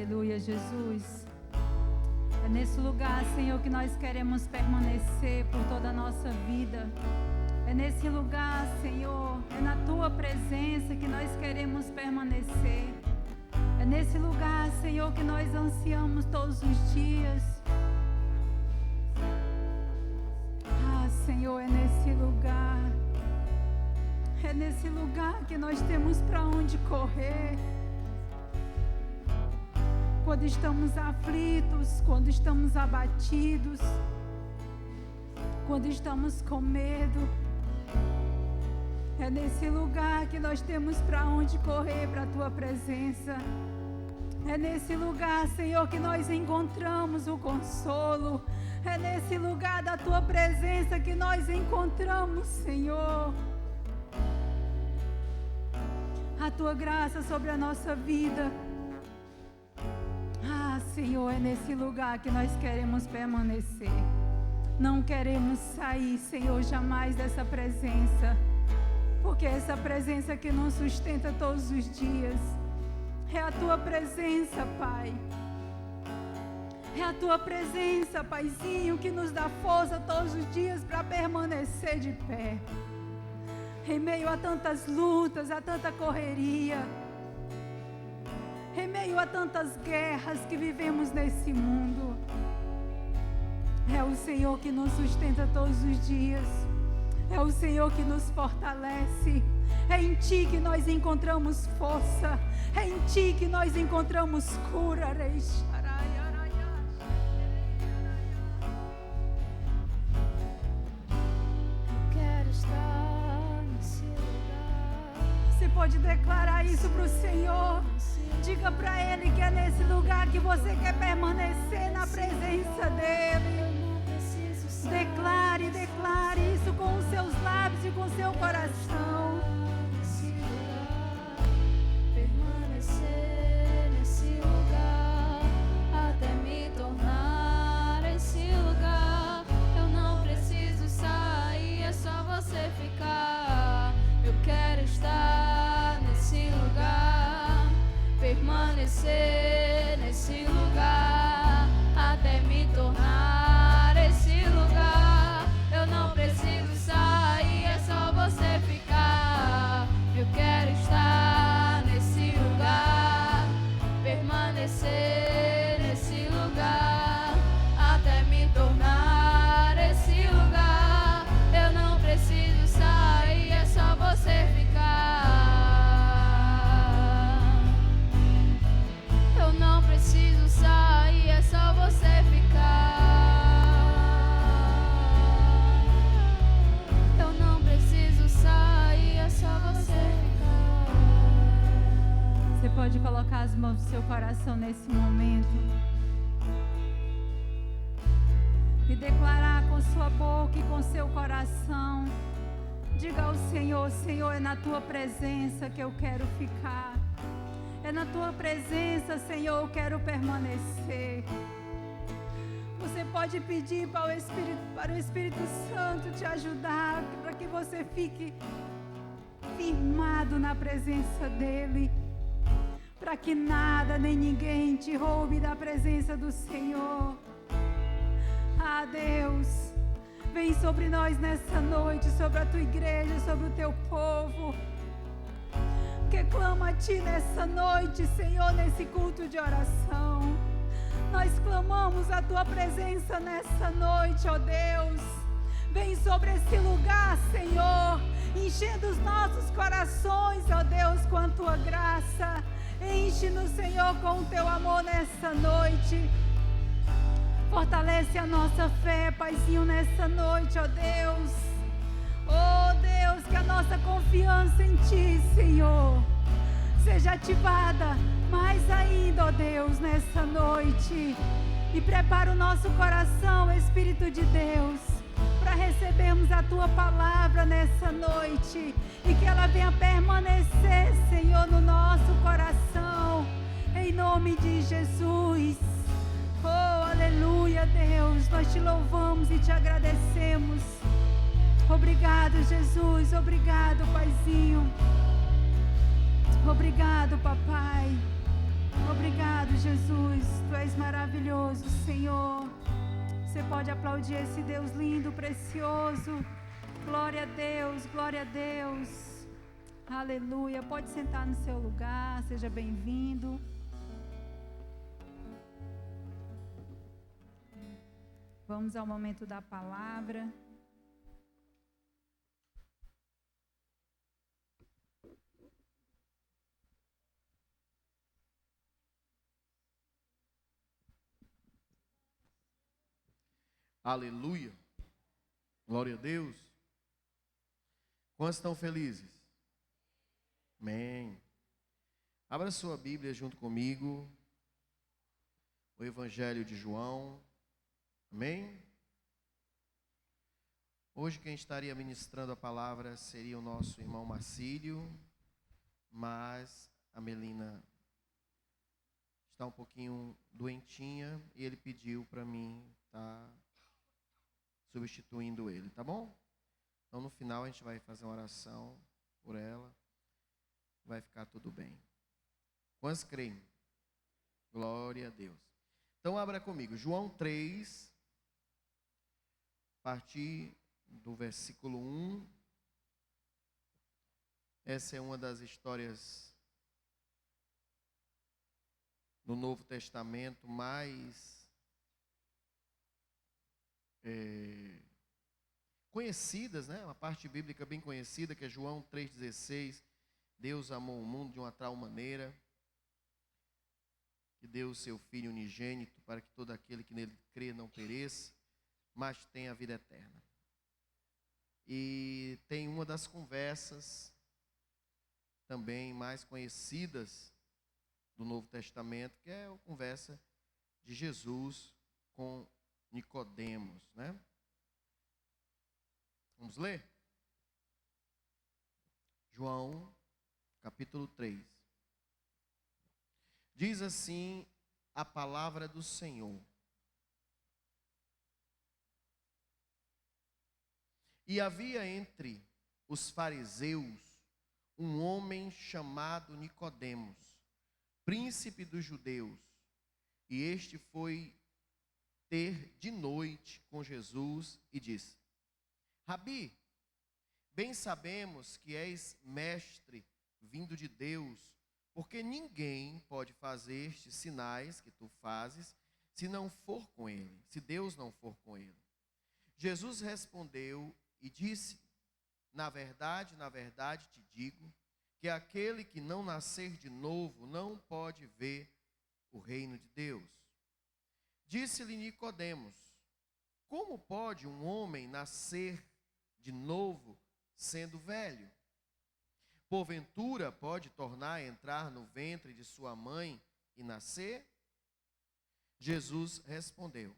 Aleluia, Jesus. É nesse lugar, Senhor, que nós queremos permanecer por toda a nossa vida. É nesse lugar, Senhor, é na Tua presença que nós queremos permanecer. É nesse lugar, Senhor, que nós ansiamos todos os dias. Ah, Senhor, é nesse lugar. É nesse lugar que nós temos para onde correr. Quando estamos aflitos, quando estamos abatidos, quando estamos com medo. É nesse lugar que nós temos para onde correr, para a Tua presença. É nesse lugar, Senhor, que nós encontramos o consolo. É nesse lugar da Tua presença que nós encontramos, Senhor, a Tua graça sobre a nossa vida. Ah, Senhor, é nesse lugar que nós queremos permanecer. Não queremos sair, Senhor, jamais dessa presença. Porque é essa presença que nos sustenta todos os dias. É a Tua presença, Pai. É a Tua presença, Paizinho, que nos dá força todos os dias para permanecer de pé. Em meio a tantas lutas, a tanta correria, em meio a tantas guerras que vivemos nesse mundo, é o Senhor que nos sustenta todos os dias. É o Senhor que nos fortalece. É em Ti que nós encontramos força. É em Ti que nós encontramos cura. Quero estar nesse lugar. Você pode declarar isso para o Senhor. Diga para Ele que é nesse lugar que você quer permanecer na presença dEle. Declare, declare isso com os seus lábios e com o seu coração. Permanecer nesse lugar até me tornar esse lugar. Eu não preciso sair, é só você ficar. Eu quero estar nesse lugar. Permanecer nesse lugar até me tornar esse lugar. Eu não preciso sair, é só você ficar. Eu quero estar nesse lugar. Permanecer nesse lugar até me tornar esse lugar. Eu não preciso sair, é só você ficar. Eu não preciso sair, é só você ficar. Eu não preciso sair, é só você ficar. Você pode colocar as mãos no seu coração nesse momento e declarar com sua boca e com seu coração. Diga ao Senhor: Senhor, é na Tua presença que eu quero ficar. É na Tua presença, Senhor, eu quero permanecer. Você pode pedir para o Espírito Santo te ajudar, para que você fique firmado na presença dEle, para que nada nem ninguém te roube da presença do Senhor. Ah, Deus, vem sobre nós nessa noite, sobre a Tua igreja, sobre o Teu povo, que clama a Ti nessa noite, Senhor, nesse culto de oração. Nós clamamos a Tua presença nessa noite, ó Deus. Vem sobre esse lugar, Senhor, enchendo os nossos corações, ó Deus, com a Tua graça. Enche-nos, Senhor, com o Teu amor nessa noite. Fortalece a nossa fé, Paizinho, nessa noite, ó Deus. Oh Deus, que a nossa confiança em Ti, Senhor, seja ativada mais ainda, ó Deus, nessa noite. E prepara o nosso coração, Espírito de Deus, para recebermos a Tua palavra nessa noite. E que ela venha permanecer, Senhor, no nosso coração. Em nome de Jesus. Oh, aleluia, Deus. Nós Te louvamos e Te agradecemos. Obrigado, Jesus. Obrigado, Paizinho. Obrigado, Papai. Obrigado, Jesus. Tu és maravilhoso, Senhor. Você pode aplaudir esse Deus lindo, precioso. Glória a Deus, glória a Deus. Aleluia. Pode sentar no seu lugar, seja bem-vindo. Vamos ao momento da palavra. Aleluia. Glória a Deus. Quantos estão felizes? Amém. Abra sua Bíblia junto comigo. O Evangelho de João. Amém? Hoje quem estaria ministrando a palavra seria o nosso irmão Marcílio, mas a Melina está um pouquinho doentinha e ele pediu para mim estar substituindo ele, tá bom? Então no final a gente vai fazer uma oração por ela, vai ficar tudo bem. Quantos creem? Glória a Deus. Então abra comigo, João 3, a partir do versículo 1. Essa é uma das histórias no Novo Testamento mais conhecidas, né? Uma parte bíblica bem conhecida, que é João 3,16. Deus amou o mundo de uma tal maneira que deu o seu Filho unigênito para que todo aquele que nele crê não pereça, mas tenha a vida eterna. E tem uma das conversas também mais conhecidas do Novo Testamento, que é a conversa de Jesus com Nicodemos, né? Vamos ler? João, capítulo 3. Diz assim a palavra do Senhor. E havia entre os fariseus um homem chamado Nicodemos, príncipe dos judeus, e este foi ter de noite com Jesus e disse: Rabi, bem sabemos que és mestre vindo de Deus, porque ninguém pode fazer estes sinais que tu fazes se não for com ele, se Deus não for com ele. Jesus respondeu e disse: na verdade te digo, que aquele que não nascer de novo não pode ver o reino de Deus. Disse-lhe Nicodemos: como pode um homem nascer de novo sendo velho? Porventura pode tornar a entrar no ventre de sua mãe e nascer? Jesus respondeu: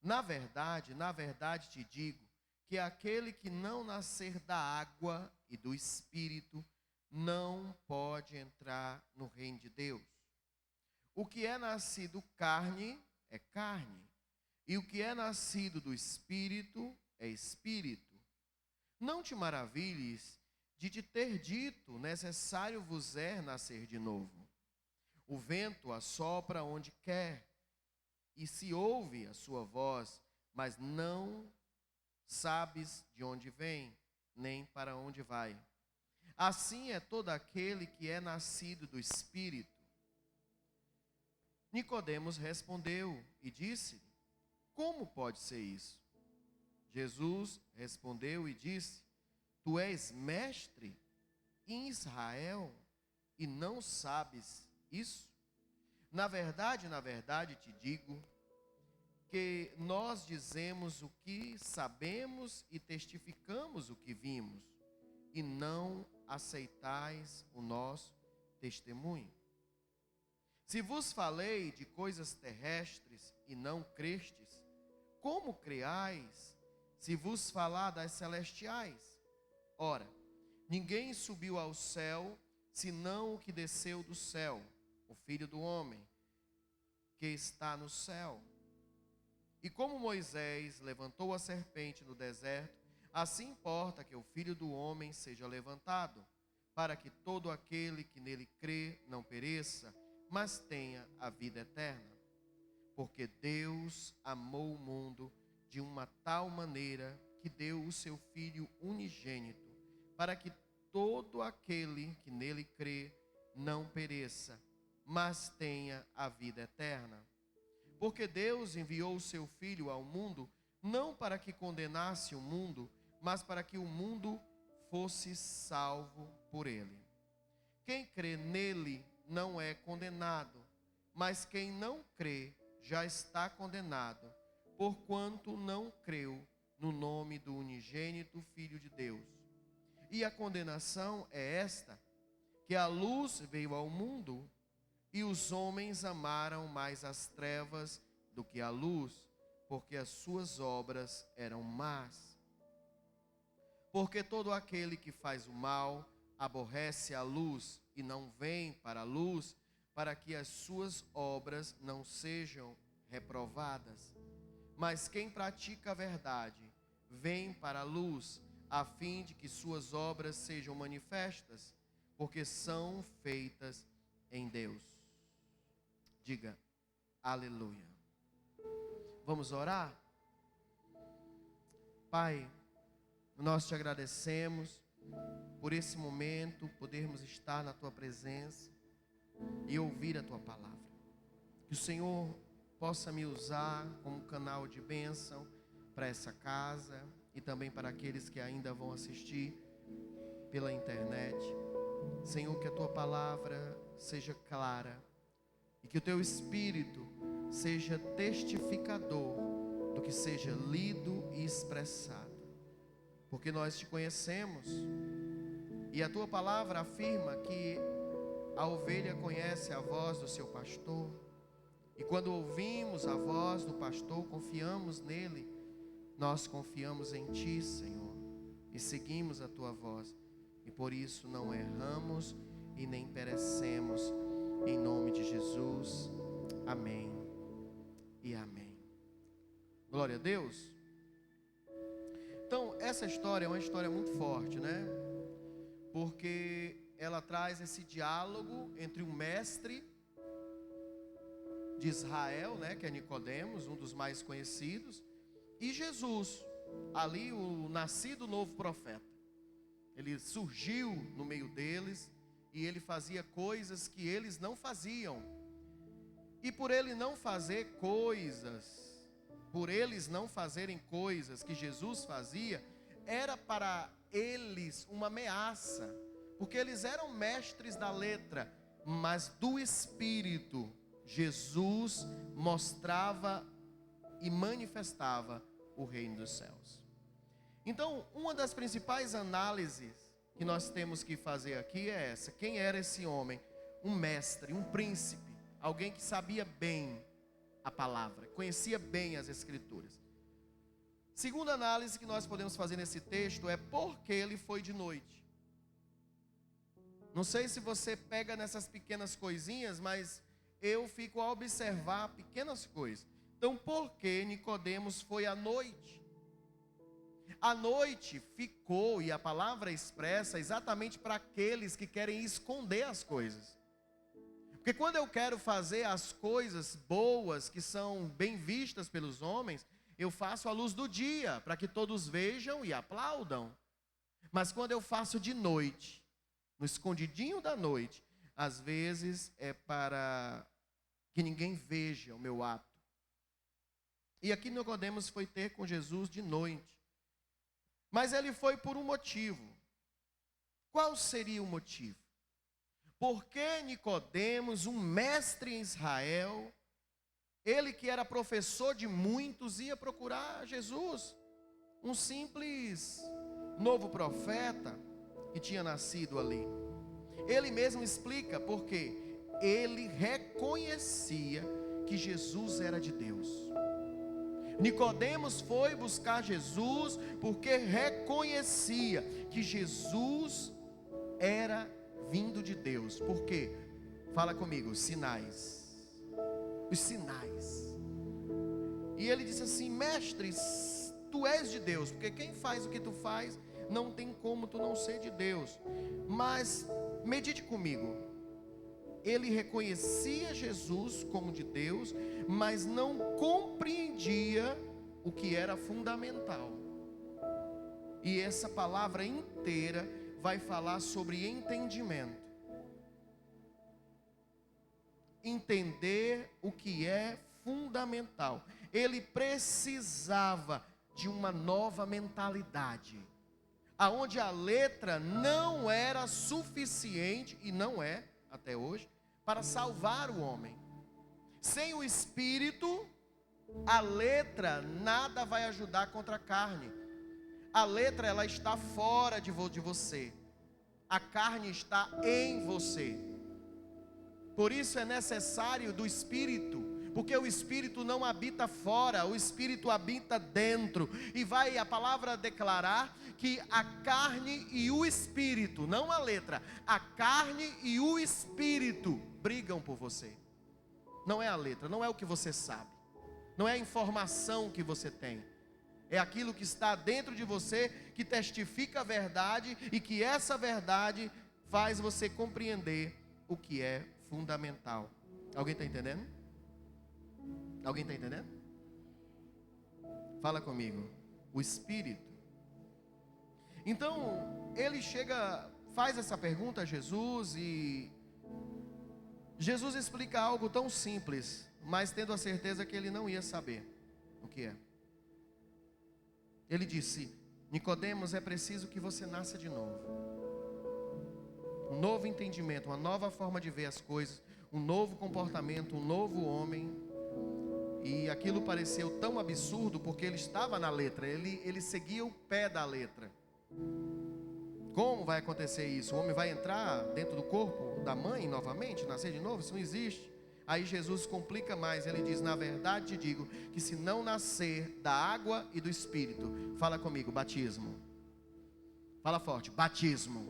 na verdade te digo, que aquele que não nascer da água e do Espírito não pode entrar no reino de Deus. O que é nascido carne é carne, e o que é nascido do Espírito é Espírito. Não te maravilhes de te ter dito: necessário vos é nascer de novo. O vento assopra onde quer, e se ouve a sua voz, mas não sabes de onde vem, nem para onde vai. Assim é todo aquele que é nascido do Espírito. Nicodemos respondeu e disse: como pode ser isso? Jesus respondeu e disse: tu és mestre em Israel e não sabes isso? Na verdade te digo que nós dizemos o que sabemos e testificamos o que vimos, e não aceitais o nosso testemunho. Se vos falei de coisas terrestres e não crestes, como creais se vos falar das celestiais? Ora, ninguém subiu ao céu, senão o que desceu do céu, o Filho do homem, que está no céu. E como Moisés levantou a serpente no deserto, assim importa que o Filho do homem seja levantado, para que todo aquele que nele crê não pereça, mas tenha a vida eterna. Porque Deus amou o mundo de uma tal maneira que deu o seu Filho unigênito, para que todo aquele que nele crê não pereça, mas tenha a vida eterna. Porque Deus enviou o seu Filho ao mundo, não para que condenasse o mundo, mas para que o mundo fosse salvo por ele. Quem crê nele não é condenado, mas quem não crê já está condenado, porquanto não creu no nome do unigênito Filho de Deus. E a condenação é esta, que a luz veio ao mundo, e os homens amaram mais as trevas do que a luz, porque as suas obras eram más. Porque todo aquele que faz o mal aborrece a luz e não vem para a luz, para que as suas obras não sejam reprovadas. Mas quem pratica a verdade vem para a luz, a fim de que suas obras sejam manifestas, porque são feitas em Deus. Diga aleluia. Vamos orar? Pai, nós te agradecemos por esse momento, podermos estar na tua presença e ouvir a tua palavra. Que o Senhor possa me usar como canal de bênção para essa casa e também para aqueles que ainda vão assistir pela internet. Senhor, que a tua palavra seja clara e que o teu Espírito seja testificador do que seja lido e expressado. Porque nós te conhecemos e a tua palavra afirma que a ovelha conhece a voz do seu pastor. E quando ouvimos a voz do pastor, confiamos nele. Nós confiamos em ti, Senhor, e seguimos a tua voz. E por isso não erramos e nem perecemos. Em nome de Jesus. Amém e amém. Glória a Deus. Então, essa história é uma história muito forte, né? Porque ela traz esse diálogo entre um mestre de Israel, né, que é Nicodemos, um dos mais conhecidos, e Jesus, ali o nascido novo profeta. Ele surgiu no meio deles e ele fazia coisas que eles não faziam. E por ele não fazer coisas, por eles não fazerem coisas que Jesus fazia, era para eles uma ameaça, porque eles eram mestres da letra, mas do Espírito. Jesus mostrava e manifestava o reino dos céus. Então, uma das principais análises que nós temos que fazer aqui é essa: quem era esse homem? Um mestre, um príncipe, alguém que sabia bem a palavra, conhecia bem as escrituras. Segunda análise que nós podemos fazer nesse texto é por que ele foi de noite. Não sei se você pega nessas pequenas coisinhas, mas eu fico a observar pequenas coisas. Então, por que Nicodemos foi à noite? A noite ficou, e a palavra expressa exatamente para aqueles que querem esconder as coisas. Porque quando eu quero fazer as coisas boas, que são bem vistas pelos homens, eu faço à luz do dia, para que todos vejam e aplaudam. Mas quando eu faço de noite, no escondidinho da noite, às vezes é para que ninguém veja o meu ato. E aqui Nicodemos foi ter com Jesus de noite. Mas ele foi por um motivo. Qual seria o motivo? Por que Nicodemos, um mestre em Israel, ele que era professor de muitos, ia procurar Jesus? Um simples novo profeta que tinha nascido ali. Ele mesmo explica porque ele reconhecia que Jesus era de Deus. Nicodemos foi buscar Jesus porque reconhecia que Jesus era vindo de Deus. Por quê? Fala comigo, sinais. Os sinais. E ele disse assim: mestre, tu és de Deus, porque quem faz o que tu faz, não tem como tu não ser de Deus. Mas medite comigo. ele reconhecia Jesus como de Deus, mas não compreendia o que era fundamental. E essa palavra inteira vai falar sobre entendimento. Entender o que é fundamental. Ele precisava de uma nova mentalidade, aonde a letra não era suficiente, e não é até hoje, para salvar o homem. Sem o Espírito, a letra nada vai ajudar contra a carne. A letra, ela está fora de você. A carne está em você. Por isso é necessário do Espírito, porque o Espírito não habita fora, o Espírito habita dentro. E vai a palavra declarar que a carne e o Espírito, não a letra, a carne e o Espírito brigam por você. Não é a letra, não é o que você sabe, não é a informação que você tem. É aquilo que está dentro de você, que testifica a verdade, e que essa verdade faz você compreender o que é fundamental. Alguém está entendendo? Alguém está entendendo? Fala comigo. O Espírito. Então, ele faz essa pergunta a Jesus, e Jesus explica algo tão simples, mas tendo a certeza que ele não ia saber o que é. Ele disse: Nicodemos, é preciso que você nasça de novo. Um novo entendimento, uma nova forma de ver as coisas, um novo comportamento, um novo homem. E aquilo pareceu tão absurdo, porque ele estava na letra, ele seguia o pé da letra. Como vai acontecer isso? O homem vai entrar dentro do corpo da mãe novamente, nascer de novo? Isso não existe. Aí Jesus complica mais, ele diz: na verdade te digo, que se não nascer da água e do Espírito. Fala comigo, batismo. Fala forte, batismo.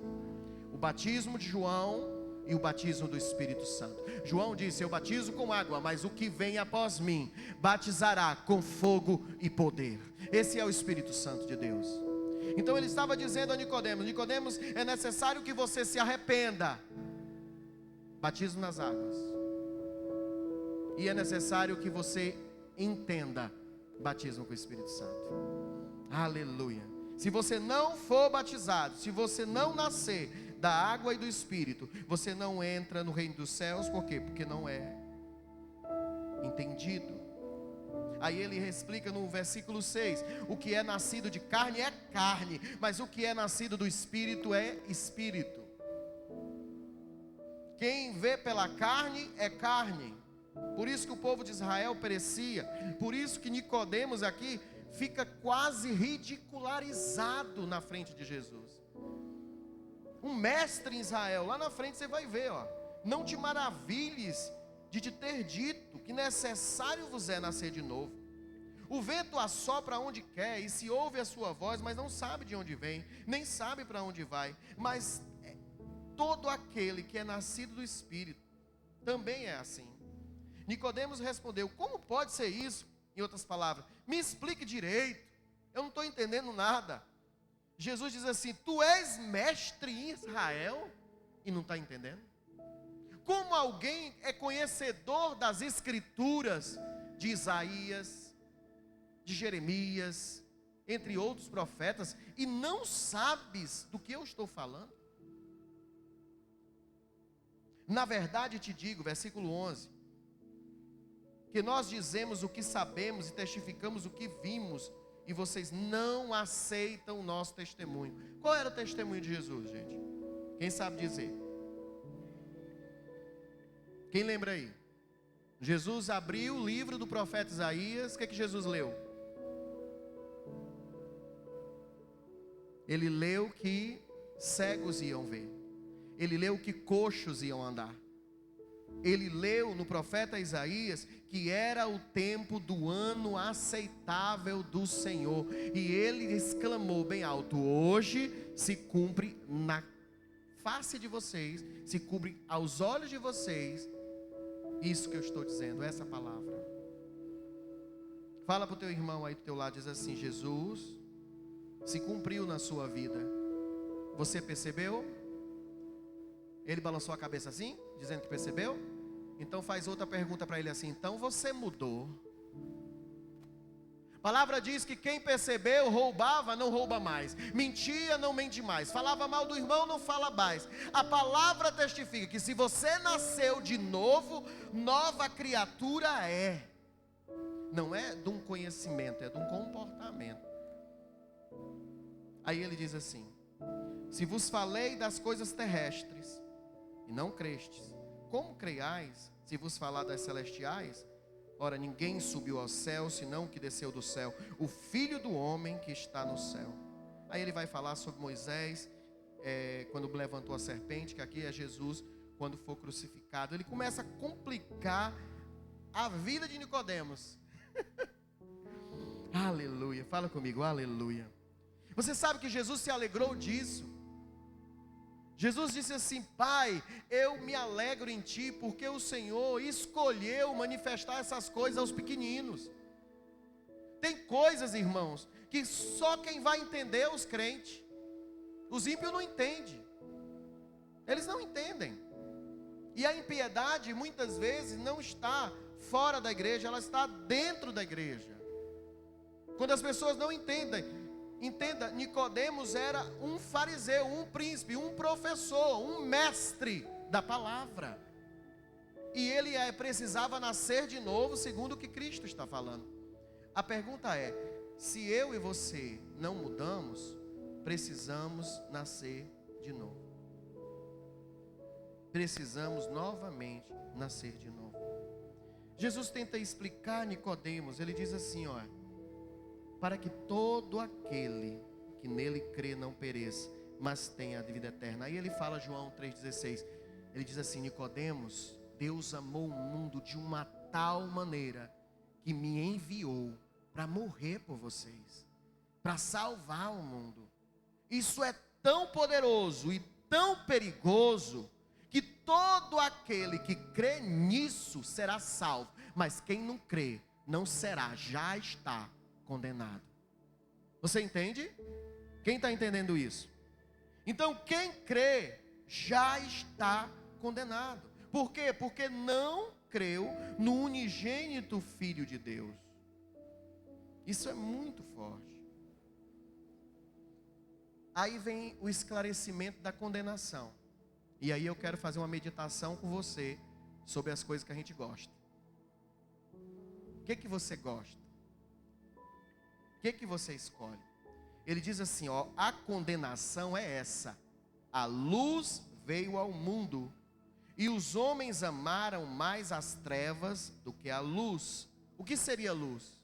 O batismo de João e o batismo do Espírito Santo. João disse: eu batizo com água, mas o que vem após mim batizará com fogo e poder. Esse é o Espírito Santo de Deus. Então ele estava dizendo a Nicodemos: Nicodemos, é necessário que você se arrependa. Batismo nas águas. E é necessário que você entenda, batismo com o Espírito Santo. Aleluia. Se você não for batizado, se você não nascer da água e do Espírito, você não entra no reino dos céus. Por quê? Porque não é entendido. Aí ele explica no versículo 6, o que é nascido de carne é carne, mas o que é nascido do Espírito é Espírito. Quem vê pela carne é carne. Por isso que o povo de Israel perecia. Por isso que Nicodemos aqui fica quase ridicularizado na frente de Jesus. Um mestre em Israel, lá na frente você vai ver, ó: não te maravilhes de te ter dito que necessário vos é nascer de novo. O vento assopra onde quer, e se ouve a sua voz, mas não sabe de onde vem, nem sabe para onde vai. Mas todo aquele que é nascido do Espírito também é assim. Nicodemos respondeu: como pode ser isso? Em outras palavras, me explique direito, eu não estou entendendo nada. Jesus diz assim: tu és mestre em Israel e não está entendendo? Como alguém é conhecedor das escrituras de Isaías, de Jeremias, entre outros profetas, e não sabes do que eu estou falando? Na verdade te digo, versículo 11, que nós dizemos o que sabemos e testificamos o que vimos, e vocês não aceitam o nosso testemunho. Qual era o testemunho de Jesus, gente? Quem sabe dizer? Quem lembra aí? Jesus abriu o livro do profeta Isaías. O que Jesus leu? Ele leu que cegos iam ver. Ele leu que coxos iam andar. Ele leu no profeta Isaías que era o tempo do ano aceitável do Senhor. E ele exclamou bem alto: hoje se cumpre na face de vocês, se cumpre aos olhos de vocês, isso que eu estou dizendo, essa palavra. Fala para o teu irmão aí do teu lado, diz assim: Jesus se cumpriu na sua vida. Você percebeu? Ele balançou a cabeça assim, dizendo que percebeu. Então faz outra pergunta para ele assim: então você mudou? A palavra diz que quem percebeu, roubava, não rouba mais. Mentia, não mente mais. Falava mal do irmão, não fala mais. A palavra testifica que se você nasceu de novo, nova criatura é. Não é de um conhecimento, é de um comportamento. Aí ele diz assim: se vos falei das coisas terrestres e não crestes, como creiais se vos falar das celestiais? Ora, ninguém subiu ao céu, senão o que desceu do céu, o Filho do homem que está no céu. Aí ele vai falar sobre Moisés, quando levantou a serpente, que aqui é Jesus, quando for crucificado. Ele começa a complicar a vida de Nicodemos. Aleluia, fala comigo, aleluia. Você sabe que Jesus se alegrou disso. Jesus disse assim: Pai, eu me alegro em Ti, porque o Senhor escolheu manifestar essas coisas aos pequeninos. Tem coisas, irmãos, que só quem vai entender é os crentes. Os ímpios não entendem. Eles não entendem. E a impiedade, muitas vezes, não está fora da igreja, ela está dentro da igreja. Quando as pessoas não entendem. Entenda, Nicodemos era um fariseu, um príncipe, um professor, um mestre da palavra. E ele precisava nascer de novo, segundo o que Cristo está falando. A pergunta é: se eu e você não mudamos, precisamos nascer de novo. Precisamos novamente nascer de novo. Jesus tenta explicar a Nicodemos, ele diz assim, ó: para que todo aquele que nele crê não pereça, mas tenha a vida eterna. Aí ele fala, João 3,16, ele diz assim: Nicodemos, Deus amou o mundo de uma tal maneira que me enviou para morrer por vocês, para salvar o mundo. Isso é tão poderoso e tão perigoso que todo aquele que crê nisso será salvo, mas quem não crê não será, já está condenado. Você entende? Quem está entendendo isso? Então quem crê já está condenado. Por quê? Porque não creu no unigênito Filho de Deus. Isso é muito forte. Aí vem o esclarecimento da condenação. E aí eu quero fazer uma meditação com você sobre as coisas que a gente gosta. O que você gosta? O que você escolhe? Ele diz assim, ó: a condenação é essa: a luz veio ao mundo, e os homens amaram mais as trevas do que a luz. O que seria luz?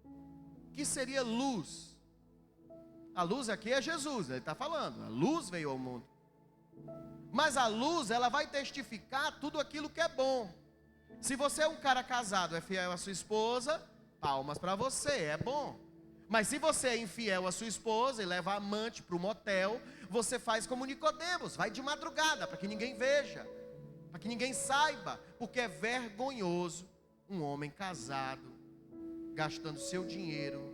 O que seria luz? A luz aqui é Jesus, ele está falando, a luz veio ao mundo. Mas a luz, ela vai testificar tudo aquilo que é bom. Se você é um cara casado, é fiel à sua esposa, palmas para você, é bom. Mas se você é infiel à sua esposa e leva a amante para o motel, você faz como Nicodemos, vai de madrugada para que ninguém veja, para que ninguém saiba, porque é vergonhoso um homem casado gastando seu dinheiro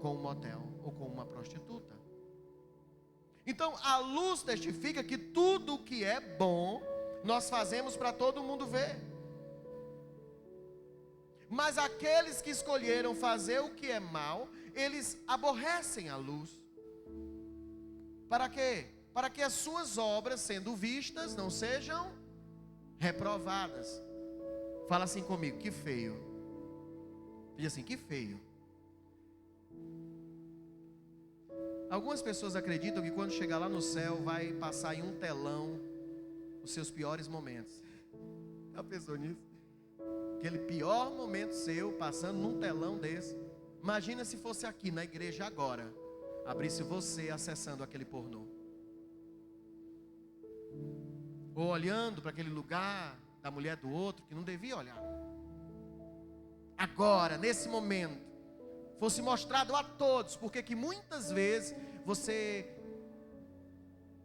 com um motel ou com uma prostituta. Então a luz testifica que tudo o que é bom nós fazemos para todo mundo ver. Mas aqueles que escolheram fazer o que é mal, eles aborrecem a luz. Para quê? Para que as suas obras, sendo vistas, não sejam reprovadas. Fala assim comigo: que feio. Diz assim: que feio. Algumas pessoas acreditam que quando chegar lá no céu vai passar em um telão os seus piores momentos. Já pensou nisso? Aquele pior momento seu passando num telão desse. Imagina se fosse aqui na igreja agora, abrisse você acessando aquele pornô, ou olhando para aquele lugar da mulher do outro que não devia olhar. Agora, nesse momento, fosse mostrado a todos, porque que muitas vezes você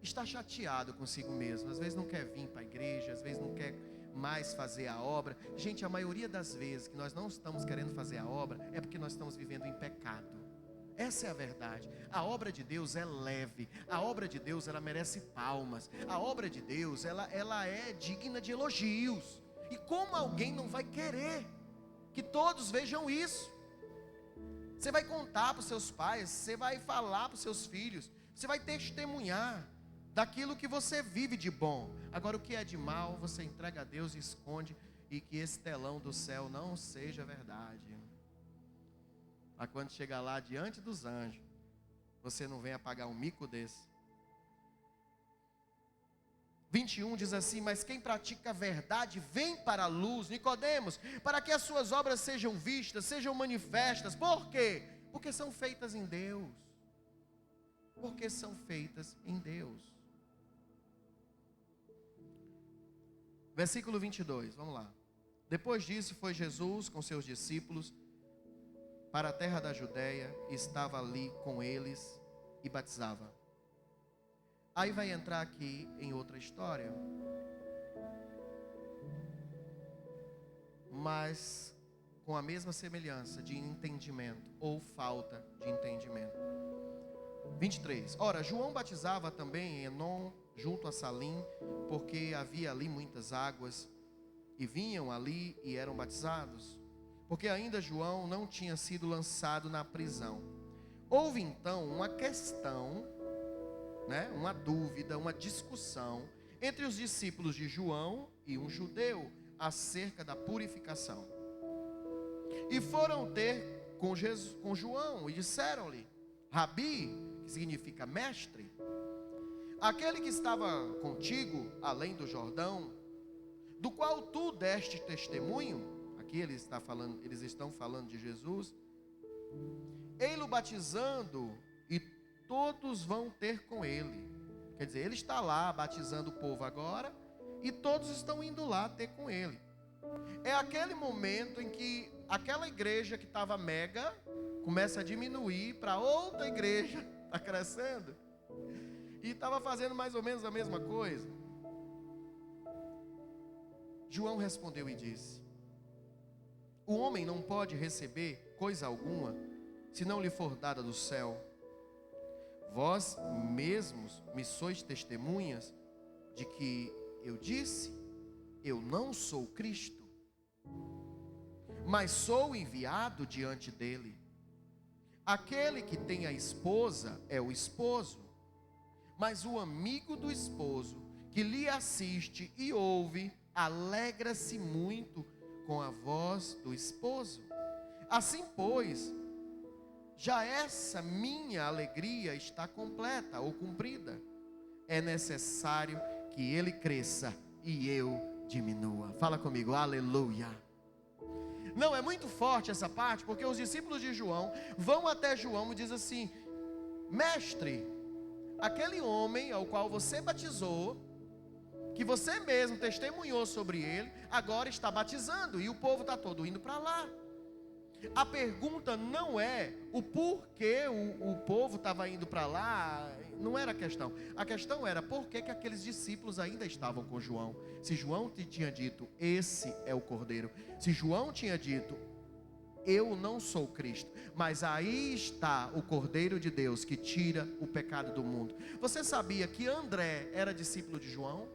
está chateado consigo mesmo, às vezes não quer vir para a igreja, às vezes não quer mais fazer a obra. Gente, a maioria das vezes que nós não estamos querendo fazer a obra é porque nós estamos vivendo em pecado. Essa é a verdade. A obra de Deus é leve. A obra de Deus, ela merece palmas. A obra de Deus, ela é digna de elogios. E como alguém não vai querer que todos vejam isso? Você vai contar para os seus pais, você vai falar para os seus filhos, você vai testemunhar daquilo que você vive de bom. Agora, o que é de mal, você entrega a Deus e esconde, e que esse telão do céu não seja verdade. Mas quando chegar lá diante dos anjos, você não venha pagar um mico desse. 21 diz assim: mas quem pratica a verdade vem para a luz, Nicodemos, para que as suas obras sejam vistas, sejam manifestas. Por quê? Porque são feitas em Deus. Porque são feitas em Deus. Versículo 22, vamos lá. Depois disso foi Jesus com seus discípulos para a terra da Judéia, e estava ali com eles e batizava. Aí vai entrar aqui em outra história, mas com a mesma semelhança de entendimento ou falta de entendimento. 23. Ora, João batizava também em Enom, junto a Salim, porque havia ali muitas águas, e vinham ali e eram batizados, porque ainda João não tinha sido lançado na prisão. Houve então uma questão, uma dúvida, uma discussão entre os discípulos de João e um judeu acerca da purificação. E foram ter com João e disseram-lhe: Rabi, que significa mestre, aquele que estava contigo além do Jordão, do qual tu deste testemunho, aqui eles estão falando de Jesus, ele-o batizando, e todos vão ter com ele. Quer dizer, ele está lá batizando o povo agora, e todos estão indo lá ter com ele. É aquele momento em que aquela igreja que estava mega começa a diminuir para outra igreja, está crescendo, e estava fazendo mais ou menos a mesma coisa. João respondeu e disse: o homem não pode receber coisa alguma, se não lhe for dada do céu. Vós mesmos me sois testemunhas de que eu disse: eu não sou Cristo, mas sou enviado diante dele. Aquele que tem a esposa é o esposo, mas o amigo do esposo que lhe assiste e ouve alegra-se muito com a voz do esposo. Assim, pois, já essa minha alegria está completa ou cumprida. É necessário que ele cresça e eu diminua. Fala comigo, aleluia. Não, é muito forte essa parte, porque os discípulos de João vão até João e dizem assim: mestre, aquele homem ao qual você batizou, que você mesmo testemunhou sobre ele, agora está batizando, e o povo está todo indo para lá. A pergunta não é o porquê o povo estava indo para lá, não era a questão. A questão era por que aqueles discípulos ainda estavam com João. Se João tinha dito: esse é o Cordeiro. Se João tinha dito: eu não sou Cristo, mas aí está o Cordeiro de Deus que tira o pecado do mundo. Você sabia que André era discípulo de João?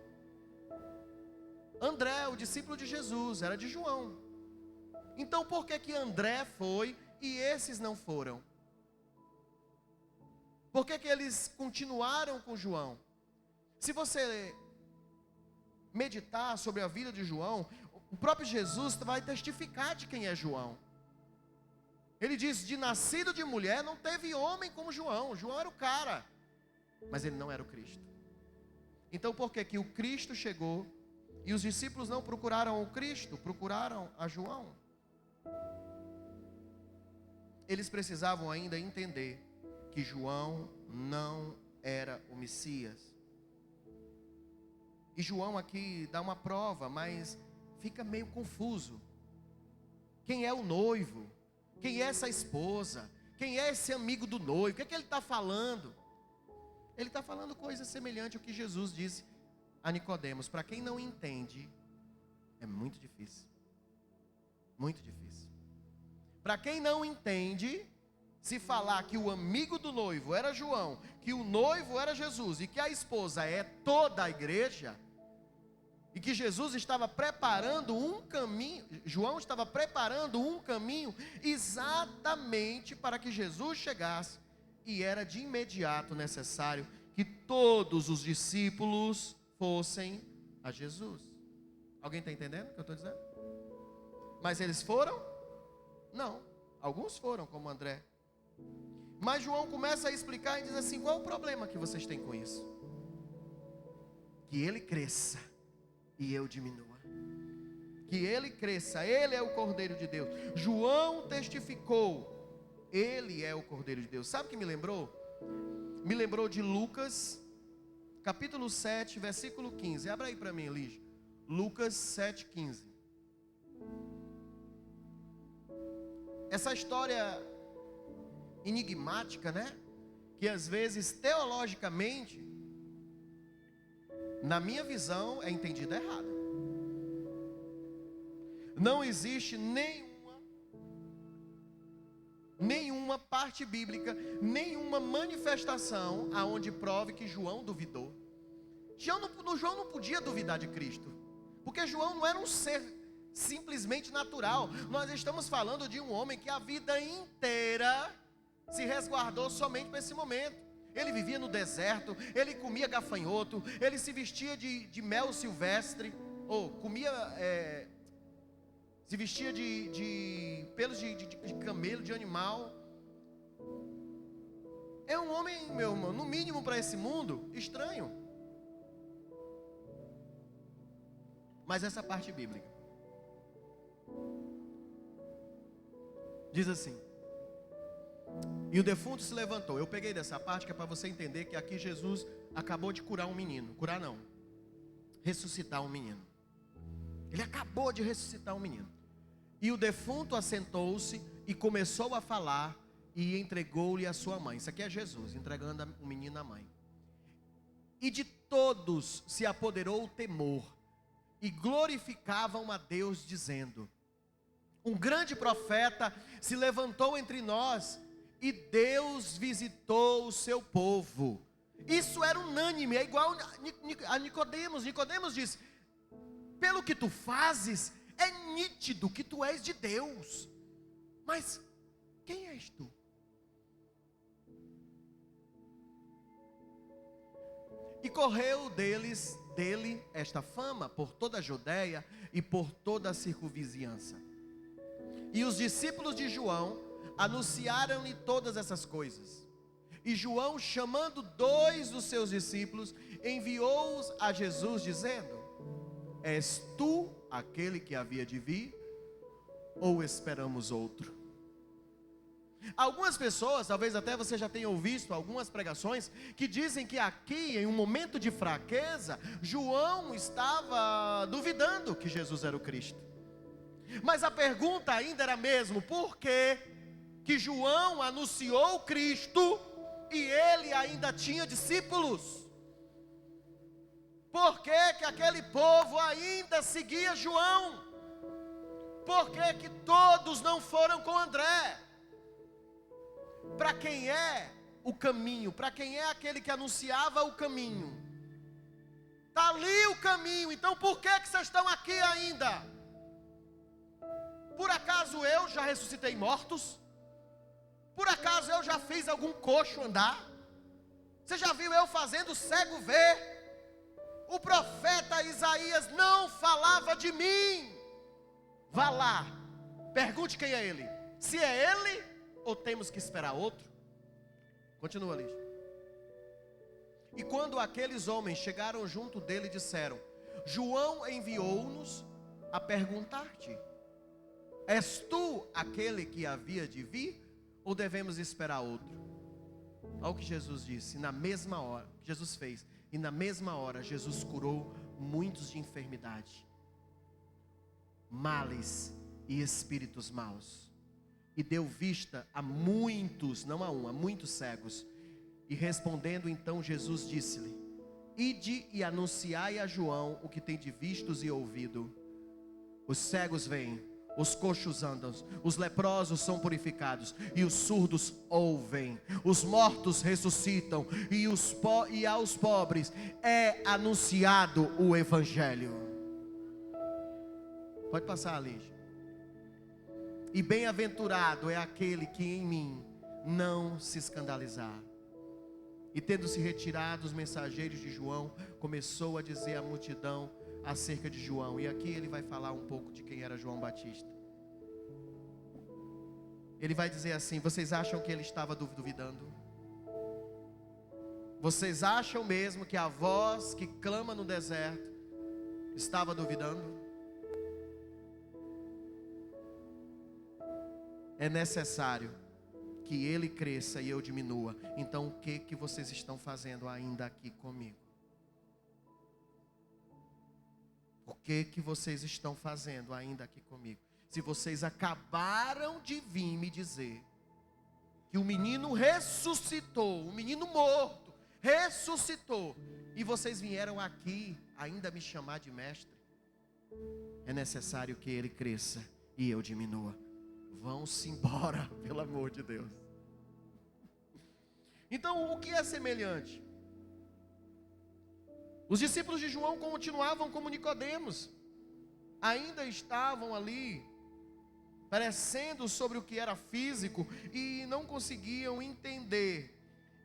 André, o discípulo de Jesus, era de João. Então por que André foi e esses não foram? Por que eles continuaram com João? Se você meditar sobre a vida de João, o próprio Jesus vai testificar de quem é João. Ele diz: de nascido de mulher não teve homem como João. João era o cara, mas ele não era o Cristo. Então por que o Cristo chegou e os discípulos não procuraram o Cristo, procuraram a João? Eles precisavam ainda entender que João não era o Messias. E João aqui dá uma prova, mas fica meio confuso. Quem é o noivo? Quem é essa esposa? Quem é esse amigo do noivo? O que ele está falando? Ele está falando coisa semelhante ao que Jesus disse a Nicodemos. Para quem não entende, é muito difícil. Muito difícil. Para quem não entende, se falar que o amigo do noivo era João, que o noivo era Jesus e que a esposa é toda a igreja, e que Jesus estava preparando um caminho, João estava preparando um caminho exatamente para que Jesus chegasse, e era de imediato necessário que todos os discípulos fossem a Jesus. Alguém está entendendo o que eu estou dizendo? Mas eles foram? Não. Alguns foram, como André. Mas João começa a explicar e diz assim: qual é o problema que vocês têm com isso? Que ele cresça e eu diminua. Que ele cresça, ele é o Cordeiro de Deus. João testificou, ele é o Cordeiro de Deus. Sabe o que me lembrou? Me lembrou de Lucas, capítulo 7, versículo 15. Abra aí para mim, Lígia. Lucas 7, 15. Essa história enigmática, né? Que às vezes, teologicamente, na minha visão, é entendida errada. Não existe nenhuma parte bíblica, nenhuma manifestação aonde prove que João duvidou. João não podia duvidar de Cristo, porque João não era um ser simplesmente natural. Nós estamos falando de um homem que a vida inteira se resguardou somente para esse momento. Ele vivia no deserto, ele comia gafanhoto, ele se vestia de mel silvestre, ou se vestia de pelos de camelo, de animal. É um homem, meu irmão, no mínimo para esse mundo, estranho. Mas essa parte bíblica diz assim: e o defunto se levantou. Eu peguei dessa parte que é para você entender que aqui Jesus acabou de curar um menino. Curar não, ressuscitar um menino. Ele acabou de ressuscitar um menino. E o defunto assentou-se e começou a falar, e entregou-lhe a sua mãe. Isso aqui é Jesus entregando o menino à mãe. E de todos se apoderou o temor, e glorificavam a Deus, dizendo: um grande profeta se levantou entre nós, e Deus visitou o seu povo. Isso era unânime, é igual a Nicodemos. Nicodemos disse: pelo que tu fazes, é nítido que tu és de Deus. Mas quem és tu? E correu dele esta fama por toda a Judeia e por toda a circunvizinhança. E os discípulos de João anunciaram-lhe todas essas coisas. E João, chamando 2 dos seus discípulos, enviou-os a Jesus, dizendo: és tu aquele que havia de vir, ou esperamos outro? Algumas pessoas, talvez até você já tenha ouvido algumas pregações, que dizem que aqui, em um momento de fraqueza, João estava duvidando que Jesus era o Cristo. Mas a pergunta ainda era mesmo: por que João anunciou Cristo e ele ainda tinha discípulos? Por que aquele povo ainda seguia João? Por que todos não foram com André? Para quem é o caminho? Para quem é aquele que anunciava o caminho? Está ali o caminho, então por que vocês estão aqui ainda? Por acaso eu já ressuscitei mortos? Por acaso eu já fiz algum coxo andar? Você já viu eu fazendo cego ver? O profeta Isaías não falava de mim. Vá lá, pergunte quem é ele. Se é ele, ou temos que esperar outro? Continua ali. E quando aqueles homens chegaram junto dele, disseram: João enviou-nos a perguntar-te: és tu aquele que havia de vir, ou devemos esperar outro? Olha o que Jesus disse. Na mesma hora, Jesus fez. E na mesma hora, Jesus curou muitos de enfermidade, males e espíritos maus. E deu vista a muitos, não a um, a muitos cegos. E respondendo então Jesus disse-lhe: ide e anunciai a João o que tem de vistos e ouvido. Os cegos veem, Os coxos andam, os leprosos são purificados, e os surdos ouvem, os mortos ressuscitam, e aos pobres é anunciado o Evangelho. Pode passar, Lígia. E bem-aventurado é aquele que em mim não se escandalizar. E tendo se retirado os mensageiros de João, começou a dizer à multidão acerca de João. E aqui ele vai falar um pouco de quem era João Batista. Ele vai dizer assim: vocês acham que ele estava duvidando? Vocês acham mesmo que a voz que clama no deserto estava duvidando? É necessário que ele cresça e eu diminua. Então o que vocês estão fazendo ainda aqui comigo? O que vocês estão fazendo ainda aqui comigo? Se vocês acabaram de vir me dizer que o menino ressuscitou, o menino morto ressuscitou, e vocês vieram aqui ainda me chamar de mestre, é necessário que ele cresça e eu diminua. Vão-se embora, pelo amor de Deus. Então, o que é semelhante? Os discípulos de João continuavam como Nicodemos, ainda estavam ali, parecendo sobre o que era físico, e não conseguiam entender.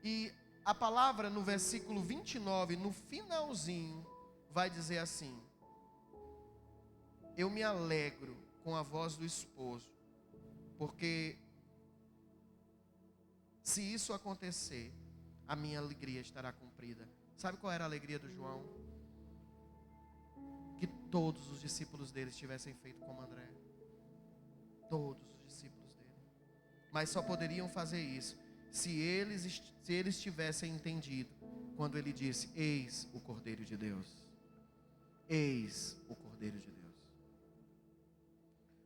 E a palavra no versículo 29, no finalzinho, vai dizer assim: eu me alegro com a voz do esposo, porque se isso acontecer, a minha alegria estará cumprida. Sabe qual era a alegria do João? Que todos os discípulos dele tivessem feito como André. Todos os discípulos dele. Mas só poderiam fazer isso se eles tivessem entendido quando ele disse: eis o Cordeiro de Deus. Eis o Cordeiro de Deus.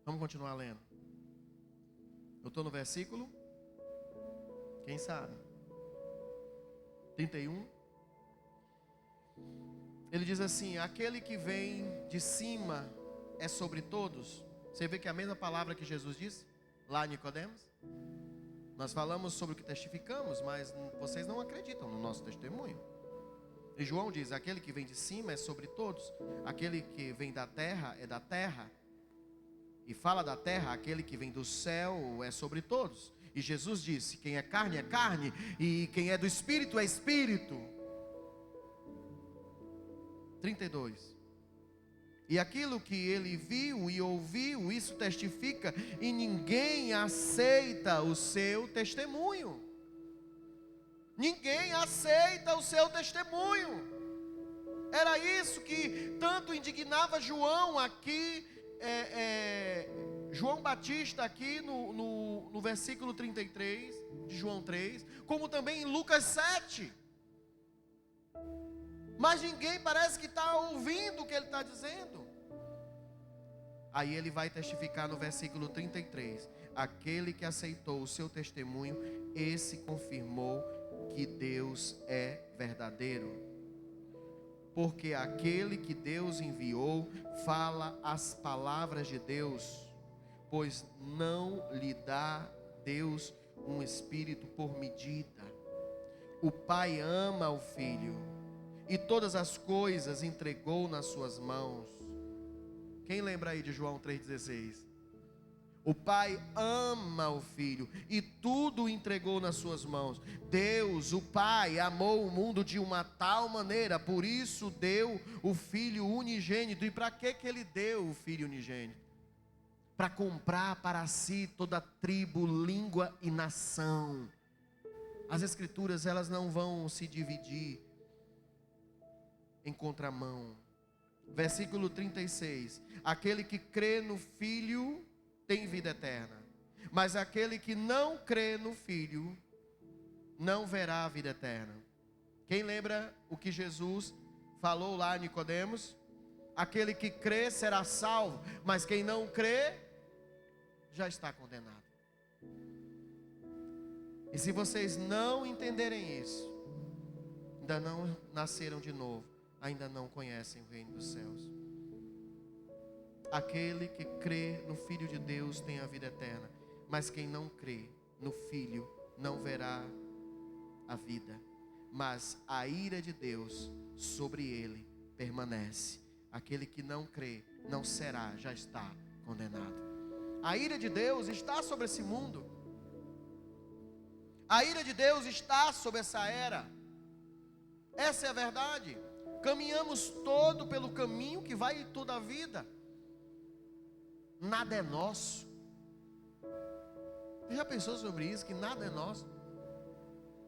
Vamos continuar lendo. Eu estou no versículo, quem sabe? 31. Ele diz assim: aquele que vem de cima é sobre todos. Você vê que é a mesma palavra que Jesus disse lá em Nicodemos. Nós falamos sobre o que testificamos, mas vocês não acreditam no nosso testemunho. E João diz: aquele que vem de cima é sobre todos. Aquele que vem da terra é da terra. E fala da terra, aquele que vem do céu é sobre todos. E Jesus disse: quem é carne, e quem é do Espírito é Espírito. 32. E aquilo que ele viu e ouviu, isso testifica, e ninguém aceita o seu testemunho. Ninguém aceita o seu testemunho. Era isso que tanto indignava João aqui, João Batista aqui no versículo 33 de João 3, como também em Lucas 7. Mas ninguém parece que está ouvindo o que ele está dizendo. Aí ele vai testificar no versículo 33. Aquele que aceitou o seu testemunho, esse confirmou que Deus é verdadeiro. Porque aquele que Deus enviou fala as palavras de Deus, pois não lhe dá Deus um espírito por medida. O Pai ama o Filho e todas as coisas entregou nas suas mãos. Quem lembra aí de João 3,16? O Pai ama o Filho e tudo entregou nas suas mãos. Deus, o Pai, amou o mundo de uma tal maneira, por isso deu o Filho unigênito. E para que ele deu o Filho unigênito? Para comprar para si toda tribo, língua e nação. As Escrituras, elas não vão se dividir em contramão. Versículo 36. Aquele que crê no Filho tem vida eterna, mas aquele que não crê no Filho não verá a vida eterna. Quem lembra o que Jesus falou lá a Nicodemos? Aquele que crê será salvo, mas quem não crê já está condenado. E se vocês não entenderem isso, ainda não nasceram de novo, ainda não conhecem o reino dos céus. aquele que crê no Filho de Deus tem a vida eterna, mas quem não crê no Filho não verá a vida, mas a ira de Deus sobre ele permanece. Aquele que não crê não será, já está condenado. A ira de Deus está sobre esse mundo. A ira de Deus está sobre essa era. Essa é a verdade. Caminhamos todo pelo caminho que vai toda a vida. Nada é nosso. Você já pensou sobre isso? Que nada é nosso?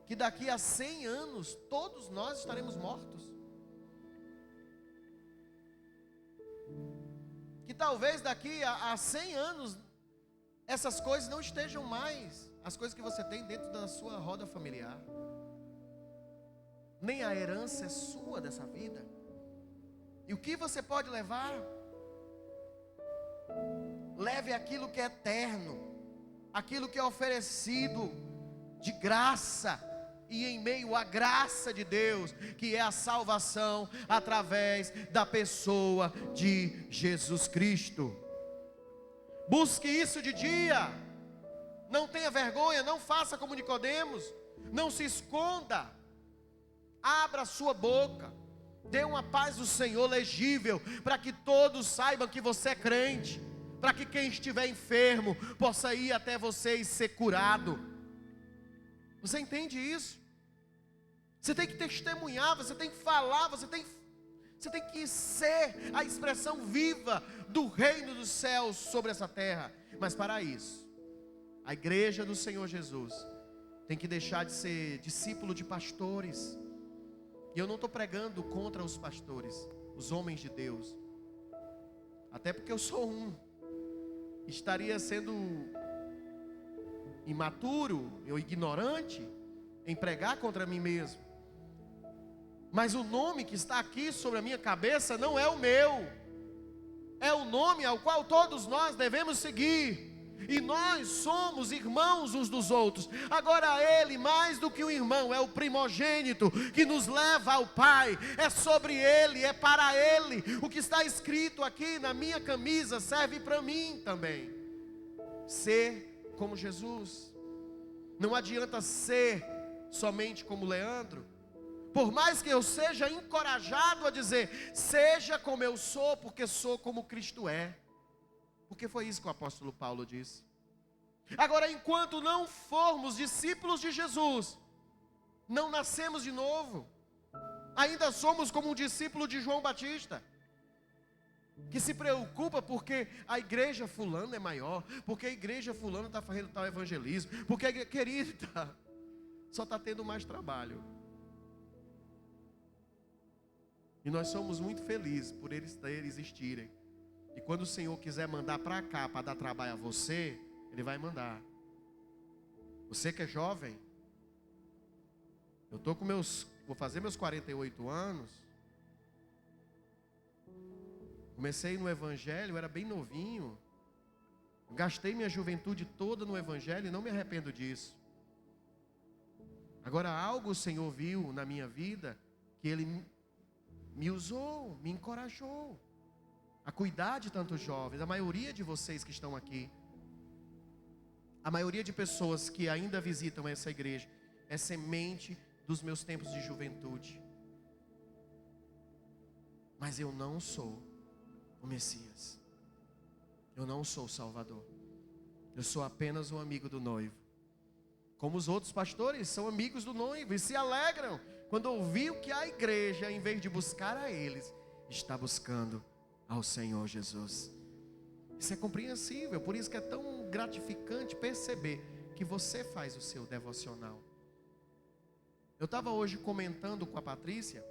Que daqui a 100 anos todos nós estaremos mortos. Que talvez daqui a 100 anos essas coisas não estejam mais, as coisas que você tem dentro da sua roda familiar. Nem a herança é sua dessa vida. E o que você pode levar? Leve aquilo que é eterno, aquilo que é oferecido de graça, e em meio à graça de Deus, que é a salvação através da pessoa de Jesus Cristo. Busque isso de dia. Não tenha vergonha, não faça como Nicodemos, não se esconda. Abra a sua boca, dê uma paz do Senhor legível, para que todos saibam que você é crente, para que quem estiver enfermo possa ir até você e ser curado. Você entende isso? Você tem que testemunhar, você tem que falar, você tem que ser a expressão viva do reino dos céus sobre essa terra. Mas para isso, a igreja do Senhor Jesus tem que deixar de ser discípulo de pastores. E eu não estou pregando contra os pastores, os homens de Deus, até porque eu sou um. Estaria sendo imaturo ou ignorante em pregar contra mim mesmo. Mas o nome que está aqui sobre a minha cabeça não é o meu, é o nome ao qual todos nós devemos seguir. E nós somos irmãos uns dos outros. Agora ele, mais do que um irmão, é o primogênito que nos leva ao Pai. É sobre ele, é para ele. O que está escrito aqui na minha camisa serve para mim também. Ser como Jesus. Não adianta ser somente como Leandro. Por mais que eu seja encorajado a dizer, seja como eu sou, porque sou como Cristo é. Porque foi isso que o apóstolo Paulo disse. Agora, enquanto não formos discípulos de Jesus, não nascemos de novo, ainda somos como um discípulo de João Batista, que se preocupa porque a igreja fulana é maior, porque a igreja fulana está fazendo tal evangelismo, porque a igreja, querida, só está tendo mais trabalho. E nós somos muito felizes por eles existirem. E quando o Senhor quiser mandar para cá, para dar trabalho a você, Ele vai mandar. Você que é jovem, eu estou com vou fazer meus 48 anos. Comecei no Evangelho, eu era bem novinho. Gastei minha juventude toda no Evangelho e não me arrependo disso. Agora, algo o Senhor viu na minha vida, que Ele me usou, me encorajou a cuidar de tantos jovens. A maioria de vocês que estão aqui, a maioria de pessoas que ainda visitam essa igreja, é semente dos meus tempos de juventude. Mas eu não sou o Messias, eu não sou o Salvador, eu sou apenas um amigo do noivo. Como os outros pastores são amigos do noivo e se alegram quando ouviu que a igreja, em vez de buscar a eles, está buscando ao Senhor Jesus. Isso é compreensível, por isso que é tão gratificante perceber que você faz o seu devocional. Eu estava hoje comentando com a Patrícia,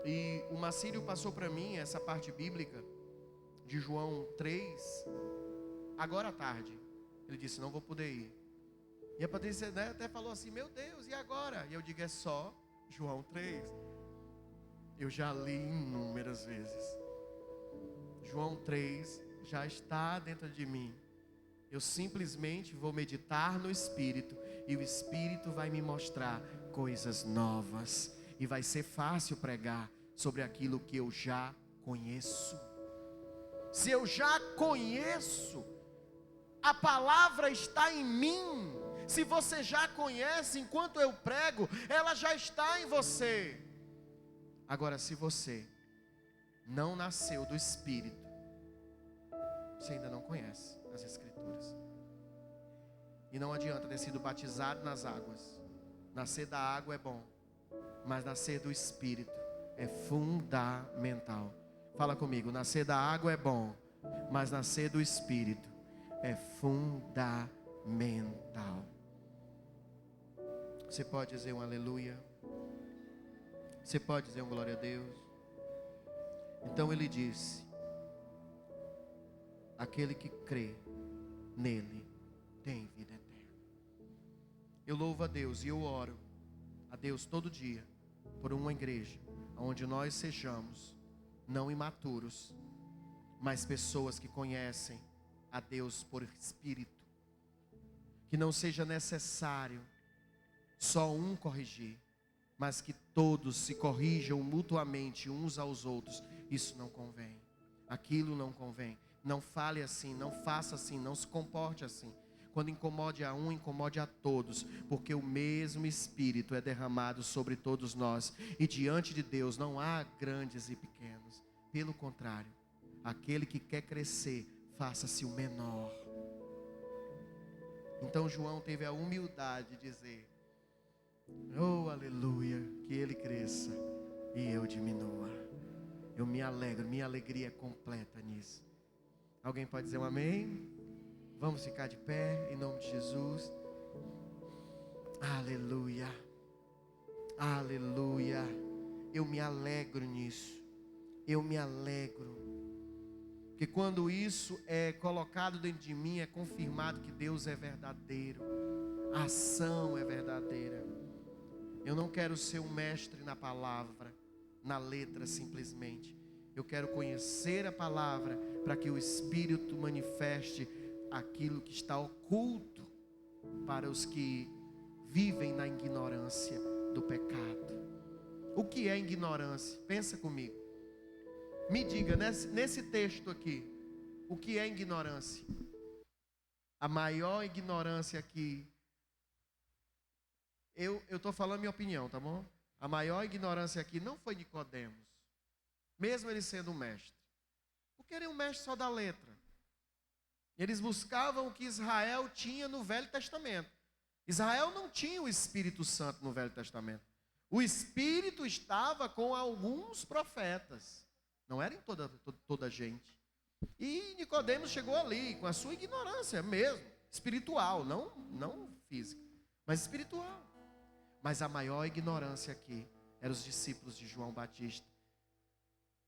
e o Macírio passou para mim essa parte bíblica de João 3, agora à tarde. Ele disse, não vou poder ir. E a Patrícia, né, até falou assim, meu Deus, e agora? E eu digo, é só João 3. Eu já li inúmeras vezes. João 3 já está dentro de mim. Eu simplesmente vou meditar no Espírito, e o Espírito vai me mostrar coisas novas. E vai ser fácil pregar sobre aquilo que eu já conheço. se eu já conheço, a palavra está em mim. Se você já conhece, enquanto eu prego, ela já está em você. Agora, se você não nasceu do Espírito, você ainda não conhece as Escrituras. E não adianta ter sido batizado nas águas. Nascer da água é bom, mas nascer do Espírito é fundamental. Fala comigo, nascer da água é bom, mas nascer do Espírito é fundamental. Você pode dizer um aleluia? Você pode dizer um glória a Deus? Então ele disse: aquele que crê nele tem vida eterna. Eu louvo a Deus e eu oro a Deus todo dia por uma igreja onde nós sejamos não imaturos, mas pessoas que conhecem a Deus por Espírito. Que não seja necessário só um corrigir, mas que todos se corrijam mutuamente uns aos outros. Isso não convém, aquilo não convém. Não fale assim, não faça assim, não se comporte assim. Quando incomode a um, incomode a todos, porque o mesmo Espírito é derramado sobre todos nós. E diante de Deus não há grandes e pequenos. Pelo contrário, aquele que quer crescer, faça-se o menor. Então João teve a humildade de dizer: oh, aleluia, que ele cresça e eu diminua. Eu me alegro, minha alegria é completa nisso. Alguém pode dizer um amém? Vamos ficar de pé, em nome de Jesus. Aleluia, aleluia. Eu me alegro nisso. Eu me alegro. Porque quando isso é colocado dentro de mim, é confirmado que Deus é verdadeiro. A ação é verdadeira. Eu não quero ser um mestre na palavra, na letra simplesmente. Eu quero conhecer a palavra para que o Espírito manifeste aquilo que está oculto para os que vivem na ignorância do pecado. O que é ignorância? Pensa comigo. Me diga, nesse texto aqui, o que é ignorância? A maior ignorância aqui, eu estou falando minha opinião, tá bom? A maior ignorância aqui não foi Nicodemos, mesmo ele sendo um mestre. Porque ele é um mestre só da letra. Eles buscavam o que Israel tinha no Velho Testamento. Israel não tinha o Espírito Santo no Velho Testamento. O Espírito estava com alguns profetas. Não era em toda a gente. E Nicodemos chegou ali com a sua ignorância mesmo, espiritual, não física, mas espiritual. Mas a maior ignorância aqui eram os discípulos de João Batista.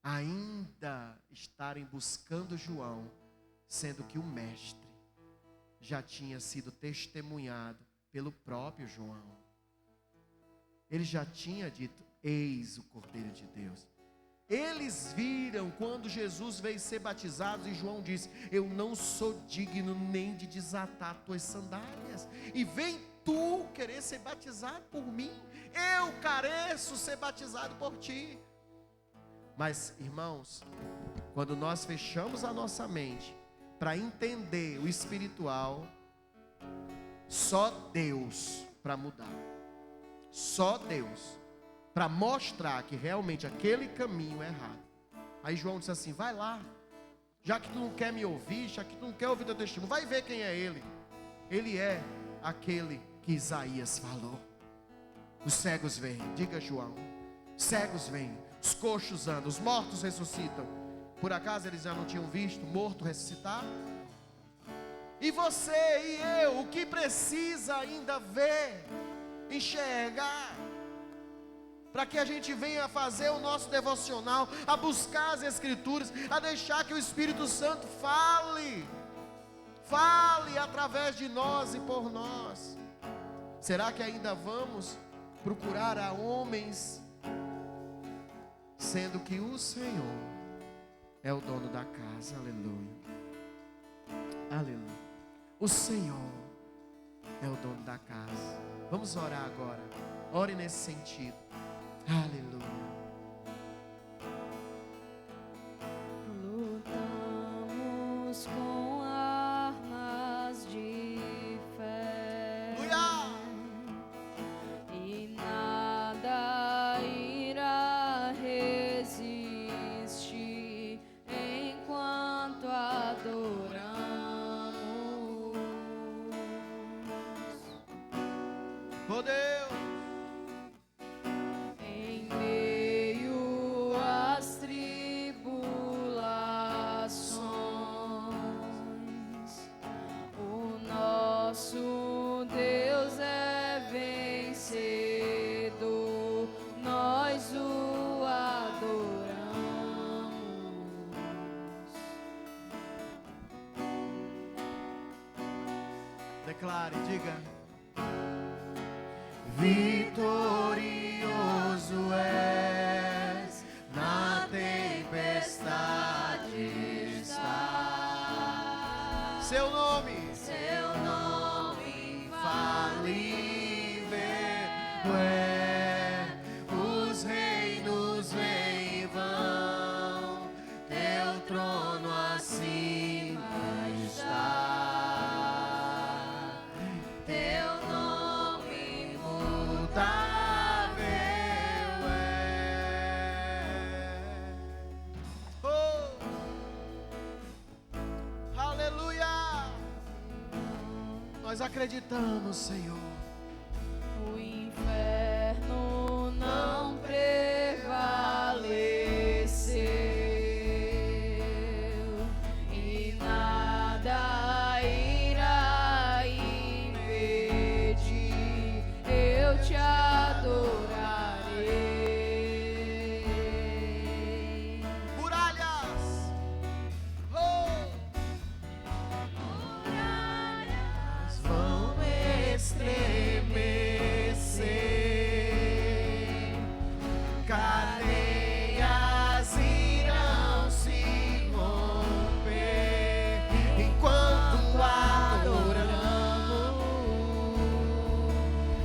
Ainda estarem buscando João, sendo que o mestre já tinha sido testemunhado pelo próprio João. Ele já tinha dito: eis o Cordeiro de Deus. Eles viram quando Jesus veio ser batizado e João disse: eu não sou digno nem de desatar tuas sandálias, e vem tu querer ser batizado por mim? Eu careço ser batizado por ti. Mas, irmãos, quando nós fechamos a nossa mente para entender o espiritual, só Deus para mudar, só Deus para mostrar que realmente aquele caminho é errado. Aí João disse assim: vai lá, já que tu não quer me ouvir, já que tu não quer ouvir teu testemunho, vai ver quem é ele. Ele é aquele que Isaías falou. Os cegos vêm, diga João, cegos vêm, os coxos andam, os mortos ressuscitam. Por acaso eles já não tinham visto morto ressuscitar? E você e eu, o que precisa ainda ver, enxergar, para que a gente venha fazer o nosso devocional, a buscar as Escrituras, a deixar que o Espírito Santo fale através de nós e por nós. Será que ainda vamos procurar a homens, sendo que o Senhor é o dono da casa? Aleluia, aleluia. O Senhor é o dono da casa. Vamos orar agora. Ore nesse sentido. Aleluia. Lutamos Oh Deus. Em meio às tribulações, o nosso Deus é vencedor, nós o adoramos. Declare, diga. Vitorioso és, na tempestade está. Seu nome infalível é. Os reinos vêm e vão, teu trono acima está. Teu nome imutável é. Oh, aleluia! Nós acreditamos, Senhor. O inferno não prevaleceu e nada irá impedir, eu te adorarei. Muralhas, oh, Muralhas vão estremecer, cadeias irão se romper enquanto adoramos.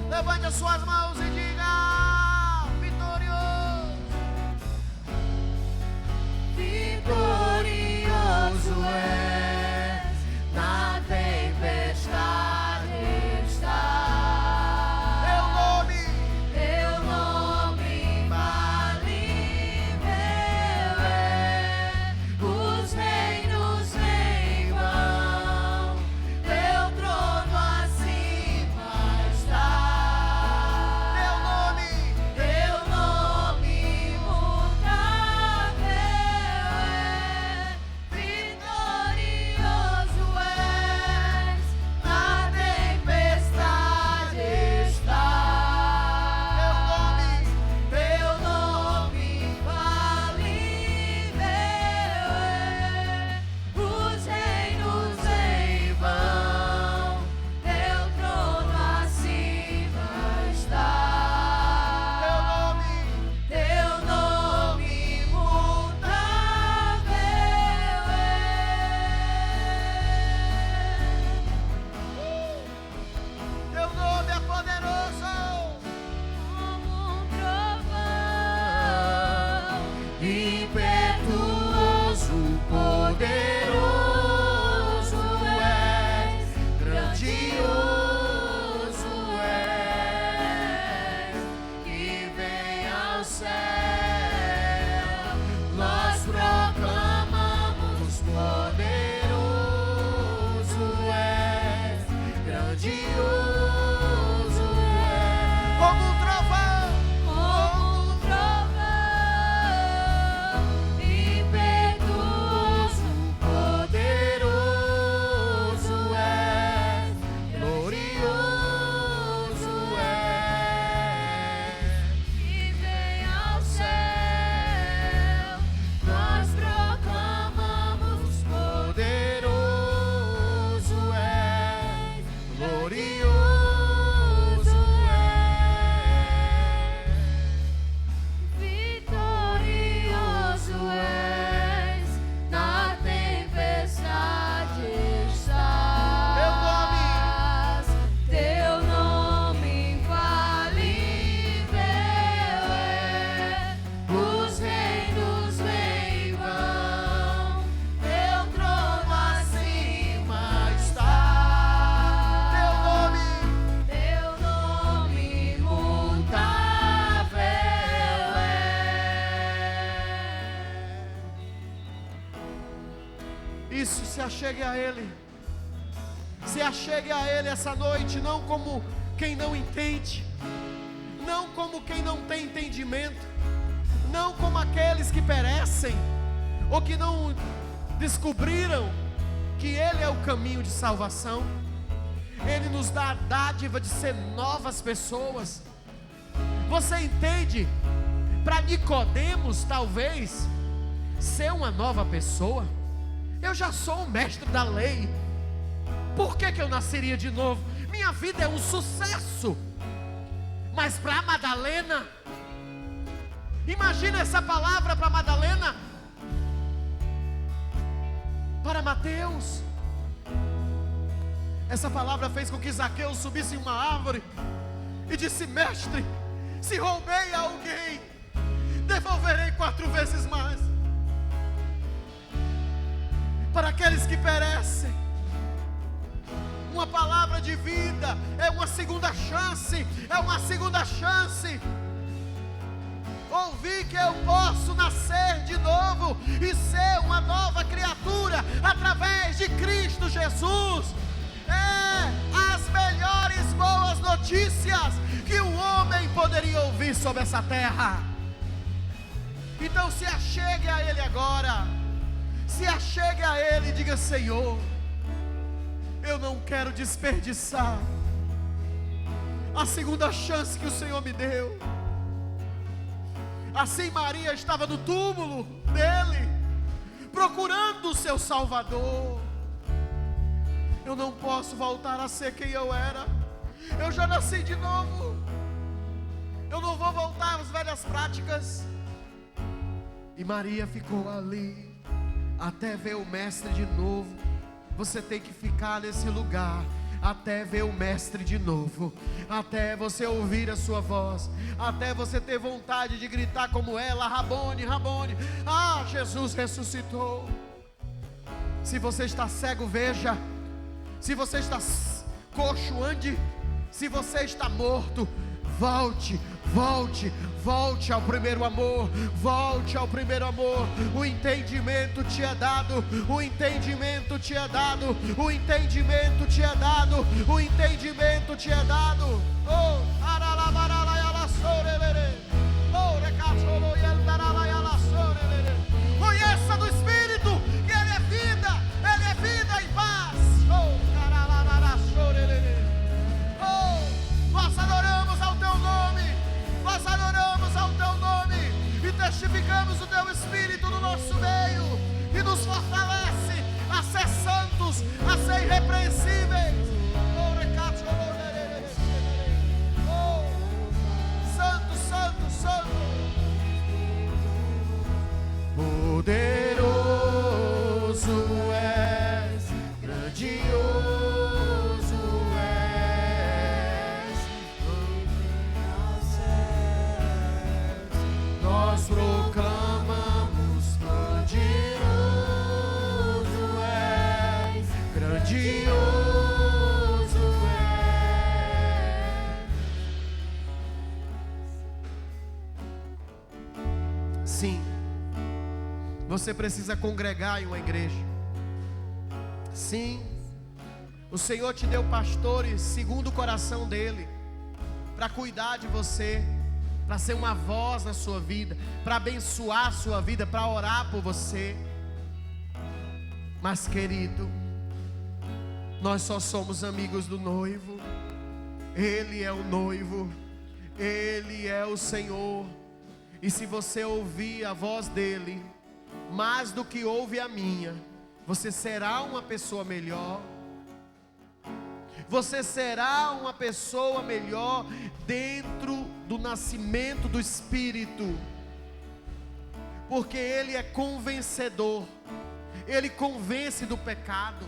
Levante as suas mãos e diga: vitorioso, vitorioso és, na tempestade está. Teu nome infalível é. Os reinos vêm e vão, teu trono acima está. Teu nome imutável é. Vitorioso és, na tempestade está. Teu nome infalível é. Os reinos vêm e vão, teu trono acima está. Teu nome imutável é. Teu nome é poderoso como um trovão, impetuoso, poderoso és, grandioso és, que vem ao céu, nós proclamamos, poderoso és, grandioso és, como um trovão, impetuoso, poderoso és, glorioso és, que vem ao céu, nós proclamamos, poderoso és, glorioso és. vitorioso és, na tempestade estás. Teu nome infalível é. Os reinos vêm e vão, teu trono acima está. Teu nome imutável é. Isso, se achegue a Ele. Se achegue a Ele essa noite, não como quem não entende, não como quem não tem entendimento, não como aqueles que perecem, ou que não descobriram que Ele é o caminho de salvação. Ele nos dá a dádiva de ser novas pessoas. Você entende? Para Nicodemos, talvez, ser uma nova pessoa. Eu já sou um mestre da lei. Por que eu nasceria de novo? Minha vida é um sucesso. Mas para Madalena, imagina essa palavra para Madalena, para Mateus. Essa palavra fez com que Zaqueu subisse em uma árvore e disse: mestre, se roubei a alguém, devolverei 4 vezes mais. Para aqueles que perecem, uma palavra de vida é uma segunda chance, é uma segunda chance. Ouvi que eu posso nascer de novo e ser uma nova criatura através de Cristo Jesus. É as melhores boas notícias que um homem poderia ouvir sobre essa terra. Então se achegue a Ele agora, se achegue a Ele e diga: Senhor, eu não quero desperdiçar a segunda chance que o Senhor me deu. Assim Maria estava no túmulo dele, procurando o seu Salvador. Eu não posso voltar a ser quem eu era. Eu já nasci de novo. Eu não vou voltar às velhas práticas. E Maria ficou ali até ver o Mestre de novo. Você tem que ficar nesse lugar até ver o Mestre de novo, até você ouvir a sua voz, até você ter vontade de gritar como ela: Rabone, Rabone. Ah, Jesus ressuscitou. Se você está cego, veja. Se você está coxo, ande. Se você está morto, volte, volte, volte ao primeiro amor, volte ao primeiro amor. O entendimento te é dado, o entendimento te é dado, o entendimento te é dado, o entendimento te é dado. Oh, aralabaralayalassorelere, oh, recacholoyandaralayalassorelere. Conheça do Espírito que Ele é vida e paz. Oh, caralabarassorelere. Oh, nós adoramos ao Teu nome, nós adoramos ao Teu nome e testificamos o Teu Espírito no nosso meio, e nos fortalece a ser santos, a ser irrepreensíveis. Oh, santo, santo, santo. Poderoso és, grandioso és. Nós proclamamos: grandioso és, grandioso és. Sim, você precisa congregar em uma igreja. Sim, o Senhor te deu pastores segundo o coração dEle, para cuidar de você, para ser uma voz na sua vida, para abençoar a sua vida, para orar por você. Mas querido, nós só somos amigos do noivo. Ele é o noivo, Ele é o Senhor. E se você ouvir a voz dEle mais do que ouve a minha, você será uma pessoa melhor. Você será uma pessoa melhor dentro do nascimento do Espírito, porque Ele é convencedor. Ele convence do pecado,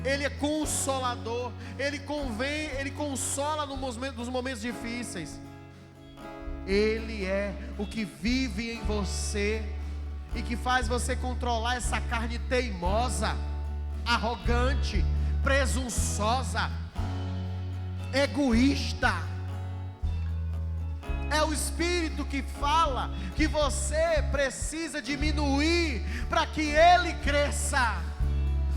Ele é consolador, Ele consola nos momentos difíceis. Ele é o que vive em você e que faz você controlar essa carne teimosa, arrogante, presunçosa, egoísta. É o Espírito que fala que você precisa diminuir para que Ele cresça.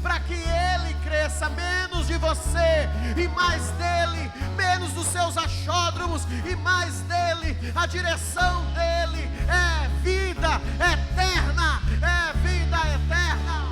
para que Ele cresça. Menos de você e mais dele, menos dos seus achódromos e mais dele. A direção dele é vida eterna, é vida eterna.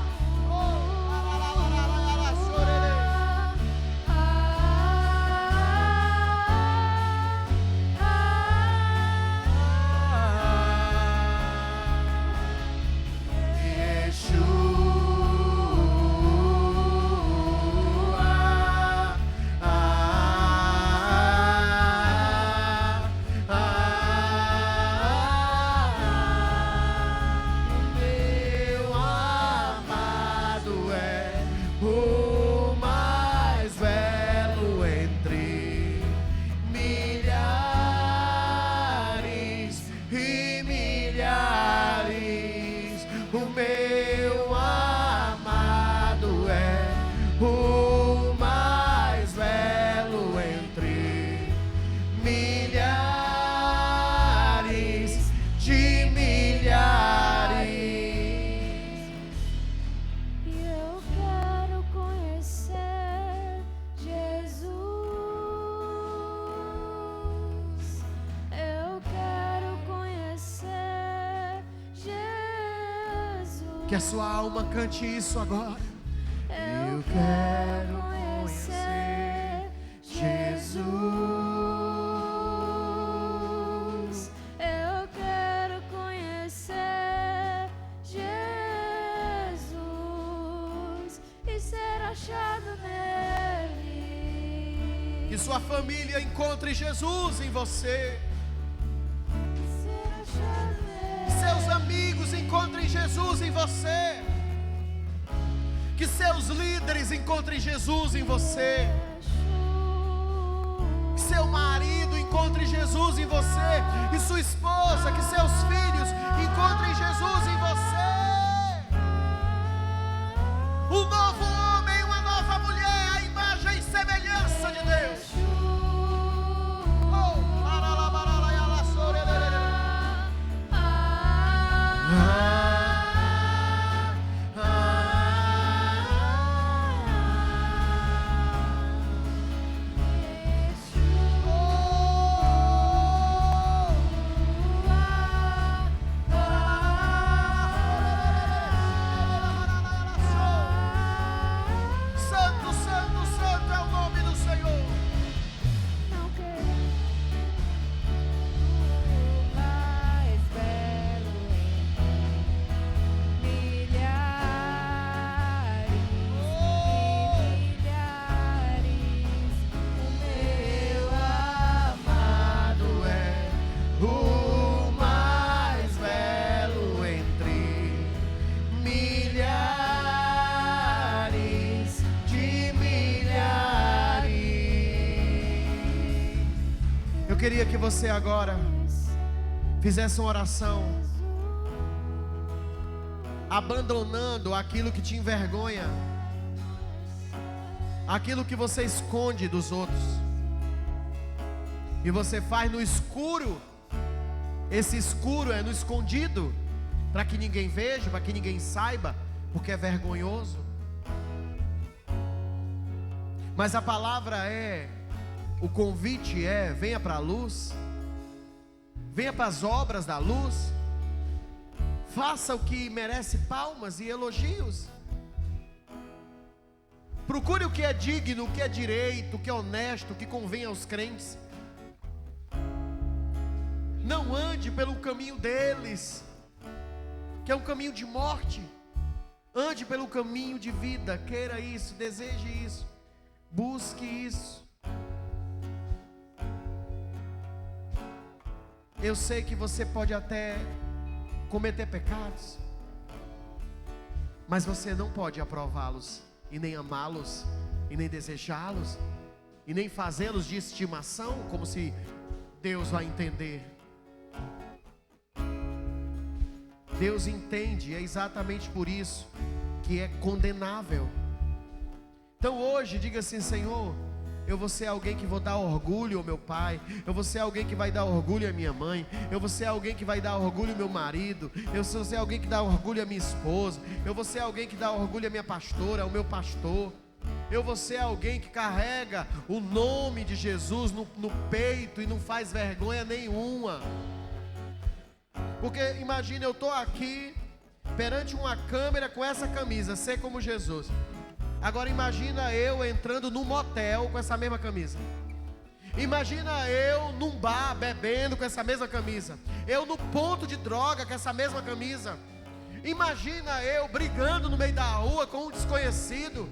Que a sua alma cante isso agora. Eu quero conhecer Jesus. Eu quero conhecer Jesus e ser achado nele. Que sua família encontre Jesus em você. Seus amigos encontrem Jesus em você. Que seus líderes encontrem Jesus em você. Que seu marido encontre Jesus em você. E sua esposa, que seus filhos encontrem Jesus em você. Um novo homem, uma nova mulher, a imagem e semelhança de Deus. Eu queria que você agora fizesse uma oração, abandonando aquilo que te envergonha, aquilo que você esconde dos outros, e você faz no escuro. Esse escuro é no escondido, para que ninguém veja, para que ninguém saiba, porque é vergonhoso. Mas a palavra é, o convite é: venha para a luz, venha para as obras da luz, faça o que merece palmas e elogios, procure o que é digno, o que é direito, o que é honesto, o que convém aos crentes. Não ande pelo caminho deles, que é um caminho de morte. Ande pelo caminho de vida. Queira isso, deseje isso, busque isso. Eu sei que você pode até cometer pecados, mas você não pode aprová-los, e nem amá-los, e nem desejá-los, e nem fazê-los de estimação, como se Deus vai entender. Deus entende, e é exatamente por isso que é condenável. Então hoje diga assim: Senhor, Eu vou ser alguém que vou dar orgulho ao meu pai. Eu vou ser alguém que vai dar orgulho à minha mãe. Eu vou ser alguém que vai dar orgulho ao meu marido. Eu vou ser alguém que dá orgulho à minha esposa. Eu vou ser alguém que dá orgulho à minha pastora, ao meu pastor. Eu vou ser alguém que carrega o nome de Jesus no peito e não faz vergonha nenhuma. Porque imagina, eu estou aqui perante uma câmera com essa camisa, ser como Jesus. Agora imagina eu entrando num motel com essa mesma camisa. Imagina eu num bar bebendo com essa mesma camisa. Eu no ponto de droga com essa mesma camisa. Imagina eu brigando no meio da rua com um desconhecido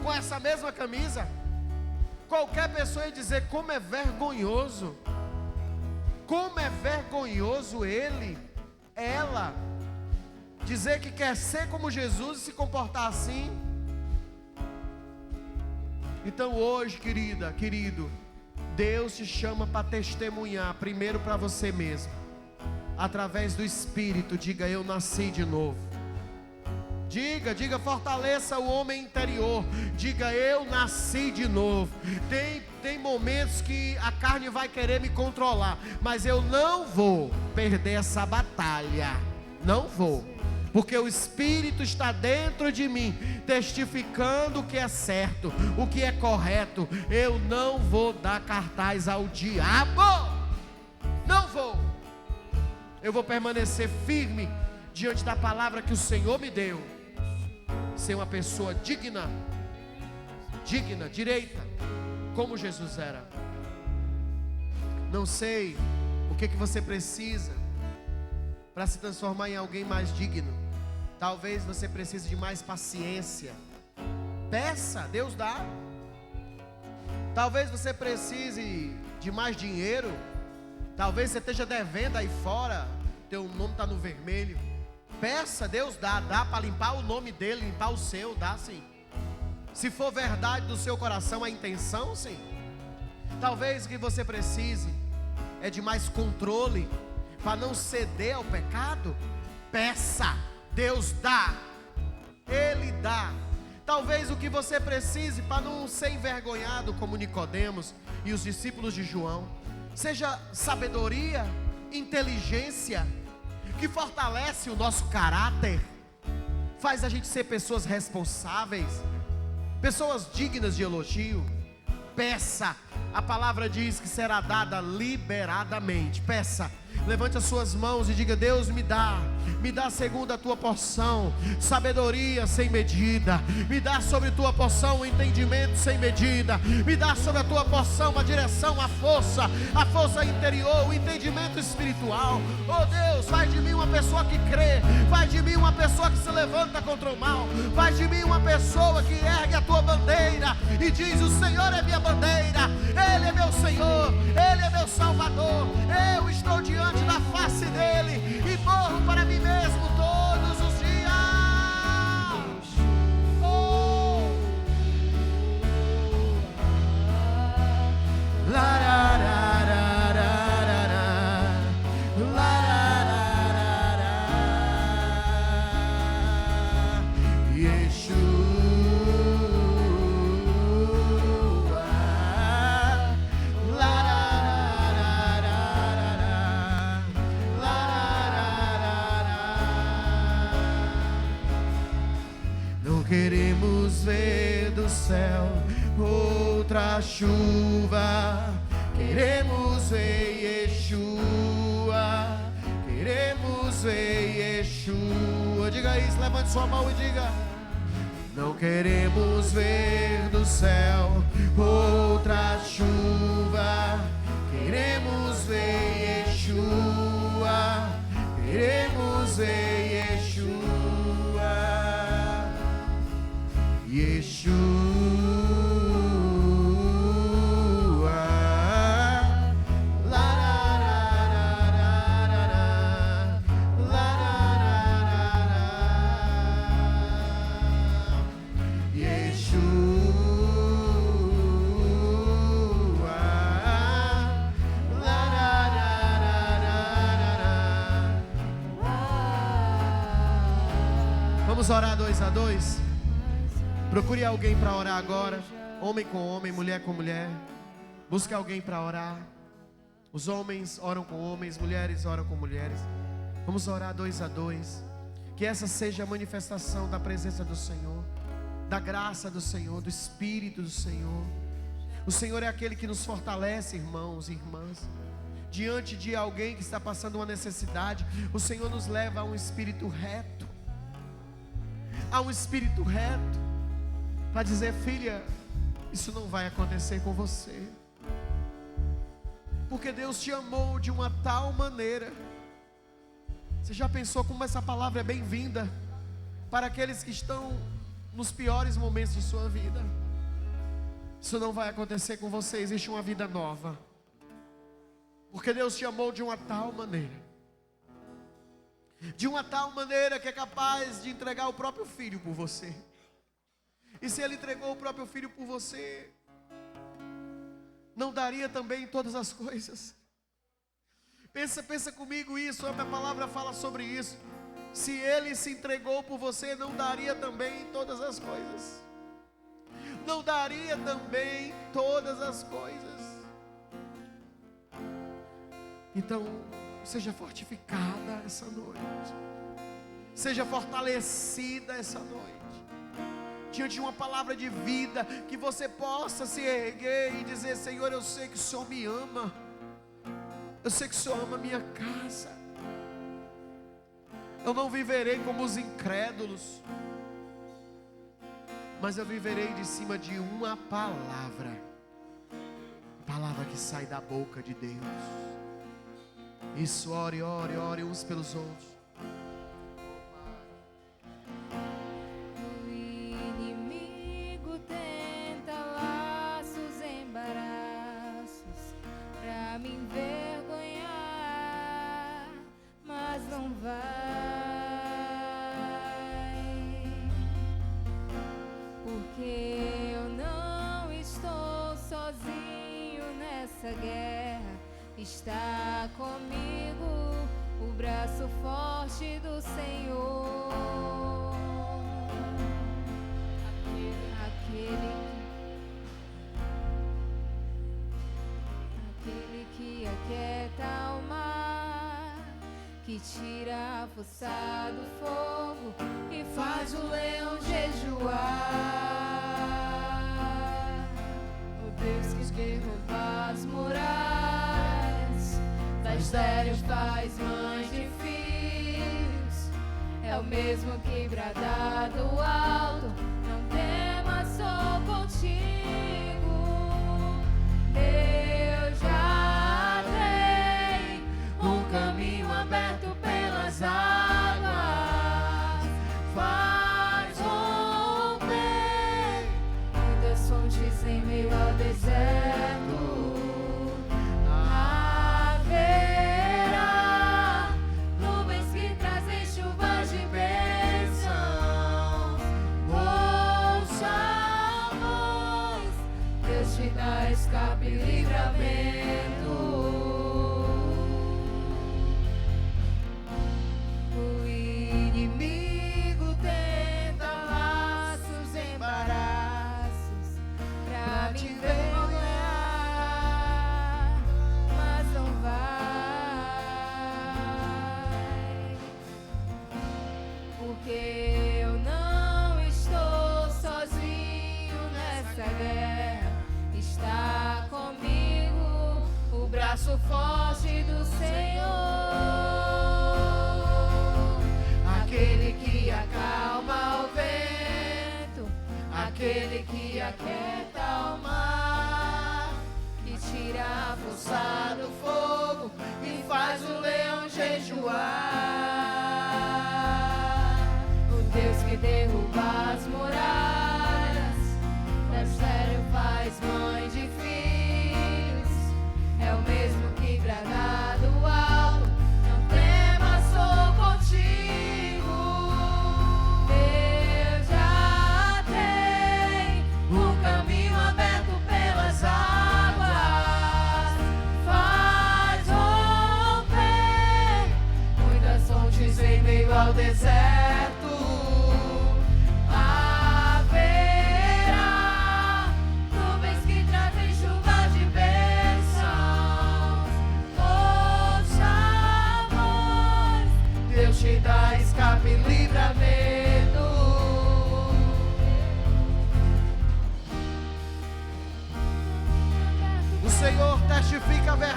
com essa mesma camisa. Qualquer pessoa ia dizer: como é vergonhoso. Como é vergonhoso ele, ela, dizer que quer ser como Jesus e se comportar assim. Então hoje, querida, querido, Deus te chama para testemunhar, primeiro para você mesmo, através do Espírito. Diga: eu nasci de novo. Diga, fortaleça o homem interior. Diga: eu nasci de novo. Tem momentos que a carne vai querer me controlar, mas eu não vou perder essa batalha. Não vou. Porque o Espírito está dentro de mim, testificando o que é certo, o que é correto. Eu não vou dar cartaz ao diabo. Não vou. Eu vou permanecer firme diante da palavra que o Senhor me deu. Ser uma pessoa digna, direita, como Jesus era. Não sei o que você precisa para se transformar em alguém mais digno. Talvez você precise de mais paciência. Peça, Deus dá. Talvez você precise de mais dinheiro. Talvez você esteja devendo aí fora, teu nome está no vermelho. Peça, Deus dá. Dá para limpar o nome dele, limpar o seu, dá sim. Se for verdade do seu coração a intenção, sim. Talvez o que você precise é de mais controle para não ceder ao pecado. Peça, Deus dá. Ele dá. Talvez o que você precise para não ser envergonhado como Nicodemos e os discípulos de João, seja sabedoria, inteligência, que fortalece o nosso caráter, faz a gente ser pessoas responsáveis, pessoas dignas de elogio. Peça, a palavra diz que será dada liberadamente. Peça, levante as suas mãos e diga: Deus, me dá segundo a tua porção, sabedoria sem medida. Me dá sobre tua porção o entendimento sem medida. Me dá sobre a tua porção a direção, a força interior, o entendimento espiritual. Oh Deus, faz de mim uma pessoa que crê, faz de mim uma pessoa que se levanta contra o mal, faz de mim uma pessoa que ergue a tua bandeira e diz: o Senhor é minha bandeira, Ele é meu Senhor, Ele é meu Salvador. Eu estou diante da face dEle e morro para mim mesmo todos os dias. Oh. Queremos ver do céu outra chuva. Queremos ver Yeshua. Queremos ver Yeshua. Diga isso, levante sua mão e diga: não queremos ver do céu outra chuva. Queremos ver Yeshua. Queremos ver Yeshua. Yeshua, la la la la la la, Yeshua, la la la. Vamos orar 2 a 2. Procure alguém para orar agora. Homem com homem, mulher com mulher. Busque alguém para orar. Os homens oram com homens, mulheres oram com mulheres. Vamos orar 2 a 2. Que essa seja a manifestação da presença do Senhor, da graça do Senhor, do Espírito do Senhor. O Senhor é aquele que nos fortalece, irmãos e irmãs. Diante de alguém que está passando uma necessidade, o Senhor nos leva a um espírito reto. A um espírito reto. Para dizer: filha, isso não vai acontecer com você. Porque Deus te amou de uma tal maneira. Você já pensou como essa palavra é bem-vinda para aqueles que estão nos piores momentos de sua vida? Isso não vai acontecer com você. Existe uma vida nova. Porque Deus te amou de uma tal maneira. De uma tal maneira que é capaz de entregar o próprio filho por você. E se Ele entregou o próprio filho por você, não daria também todas as coisas? Pensa comigo isso, a minha palavra fala sobre isso. Se Ele se entregou por você, não daria também todas as coisas? Não daria também todas as coisas? Então, seja fortificada essa noite. Seja fortalecida essa noite. Diante de uma palavra de vida, que você possa se erguer e dizer: Senhor, eu sei que o Senhor me ama. Eu sei que o Senhor ama a minha casa. Eu não viverei como os incrédulos, mas eu viverei de cima de uma palavra. Palavra que sai da boca de Deus. Isso, ore uns pelos outros. Está comigo o braço forte do Senhor. Aquele que aquieta o mar, que tira a força do fogo e faz o leão jejuar. O Deus que derruba as muralhas, das estérios faz mães de filhos. É o mesmo que brada do alto: não temas, sou contigo. Eu já dei um caminho aberto pelas águas, faz romper muitas fontes em meio ao deserto. Escape e livramento. O inimigo tenta laços, embaraços pra me envergonhar, mas não vai, porque eu não estou sozinho nessa guerra. Está comigo o braço forte do Senhor, aquele que acalma o vento, aquele que aquieta o mar, que tira a força do fogo e faz o leão jejuar. O Deus que derruba as muralhas, da estéreo faz mãe de filhos. É o mesmo que brada do alto: não temas, sou contigo. Eu já tenho um caminho aberto pelas águas,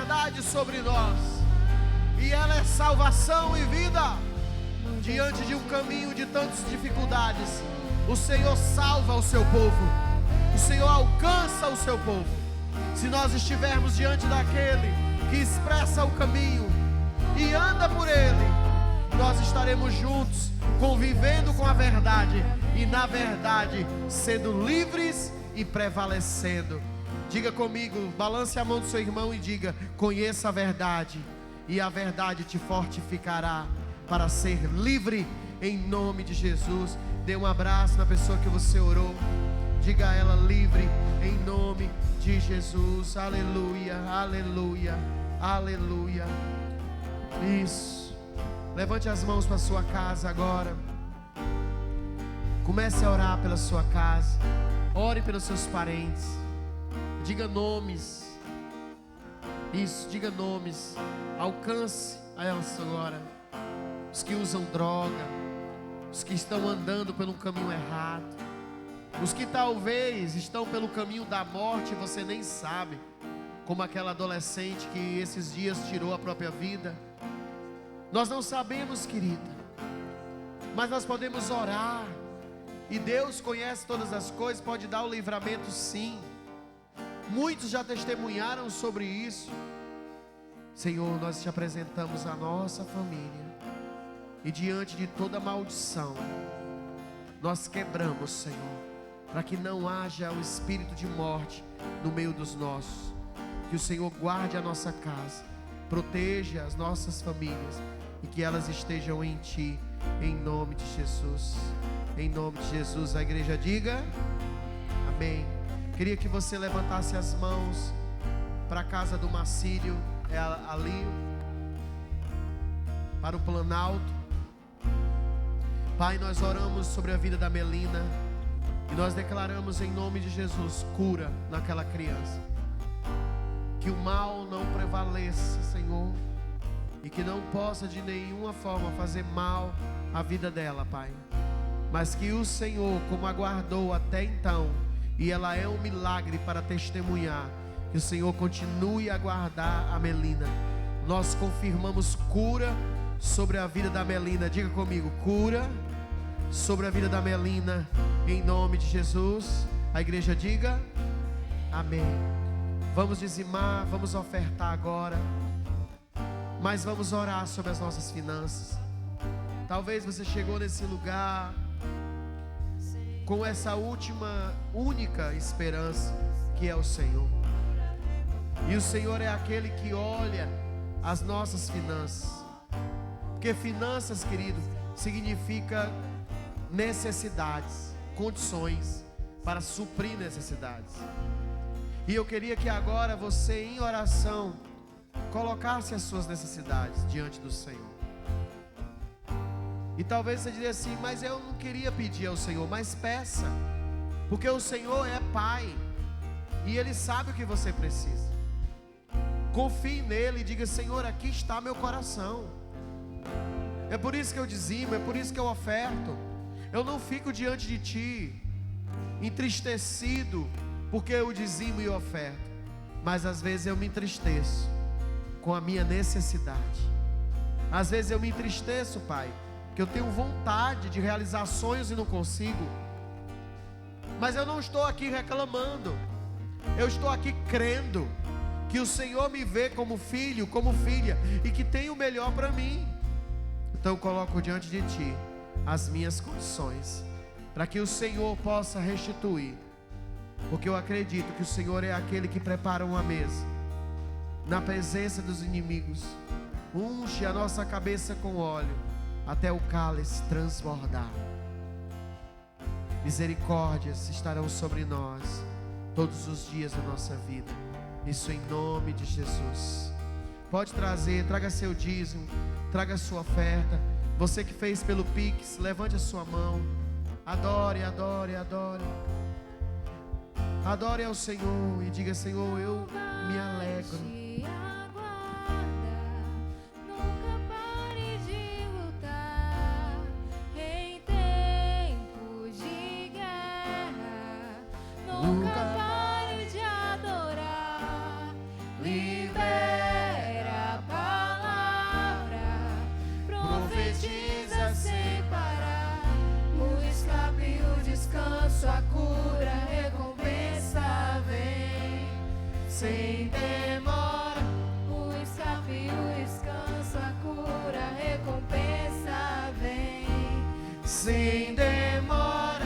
verdade sobre nós. E ela é salvação e vida. Diante de um caminho de tantas dificuldades, o Senhor salva o seu povo. O Senhor alcança o seu povo. Se nós estivermos diante daquele que expressa o caminho e anda por ele, nós estaremos juntos, convivendo com a verdade e na verdade sendo livres e prevalecendo. Diga comigo, balance a mão do seu irmão e diga: conheça a verdade e a verdade te fortificará para ser livre em nome de Jesus. Dê um abraço na pessoa que você orou. Diga a ela: livre em nome de Jesus. Aleluia, aleluia, aleluia. Isso. Levante as mãos para a sua casa agora. Comece a orar pela sua casa. Ore pelos seus parentes. Diga nomes. Isso, diga nomes. Alcance a elas agora. Os que usam droga, os que estão andando pelo caminho errado, os que talvez estão pelo caminho da morte e você nem sabe, como aquela adolescente que esses dias tirou a própria vida. Nós não sabemos, querida, mas nós podemos orar, e Deus conhece todas as coisas, pode dar o livramento sim. Muitos já testemunharam sobre isso. Senhor, nós te apresentamos a nossa família, e diante de toda maldição, nós quebramos, Senhor, para que não haja o espírito de morte no meio dos nossos. Que o Senhor guarde a nossa casa, proteja as nossas famílias, e que elas estejam em Ti, em nome de Jesus. Em nome de Jesus, a igreja diga amém. Queria que você levantasse as mãos para a casa do Marcílio, é ali, para o Planalto. Pai, nós oramos sobre a vida da Melina, e nós declaramos em nome de Jesus cura naquela criança. Que o mal não prevaleça, Senhor, e que não possa de nenhuma forma fazer mal à vida dela, Pai. Mas que o Senhor, como aguardou até então, e ela é um milagre para testemunhar, que o Senhor continue a guardar a Melina. Nós confirmamos cura sobre a vida da Melina. Diga comigo, cura sobre a vida da Melina, em nome de Jesus. A igreja diga amém. Vamos dizimar, vamos ofertar agora, mas vamos orar sobre as nossas finanças. Talvez você chegou nesse lugar com essa única esperança, que é o Senhor. E o Senhor é aquele que olha as nossas finanças. Porque finanças, querido, significa necessidades, condições para suprir necessidades. E eu queria que agora você, em oração, colocasse as suas necessidades diante do Senhor. E talvez você diga assim: mas eu não queria pedir ao Senhor. Mas peça, porque o Senhor é Pai, e Ele sabe o que você precisa. Confie nele e diga: Senhor, aqui está meu coração. É por isso que eu dizimo, é por isso que eu oferto. Eu não fico diante de Ti entristecido porque eu dizimo e oferto, mas às vezes eu me entristeço com a minha necessidade. Às vezes eu me entristeço, Pai, porque eu tenho vontade de realizar sonhos e não consigo. Mas eu não estou aqui reclamando, eu estou aqui crendo que o Senhor me vê como filho, como filha, e que tem o melhor para mim. Então eu coloco diante de Ti as minhas condições, para que o Senhor possa restituir. Porque eu acredito que o Senhor é aquele que prepara uma mesa na presença dos inimigos, unge a nossa cabeça com óleo até o cálice transbordar. Misericórdias estarão sobre nós todos os dias da nossa vida. Isso em nome de Jesus. Pode trazer, traga seu dízimo, traga sua oferta. Você que fez pelo Pix, levante a sua mão. Adore, adore, adore. Adore ao Senhor e diga: Senhor, eu me alegro. Nunca pare de adorar, liberta. sem demora,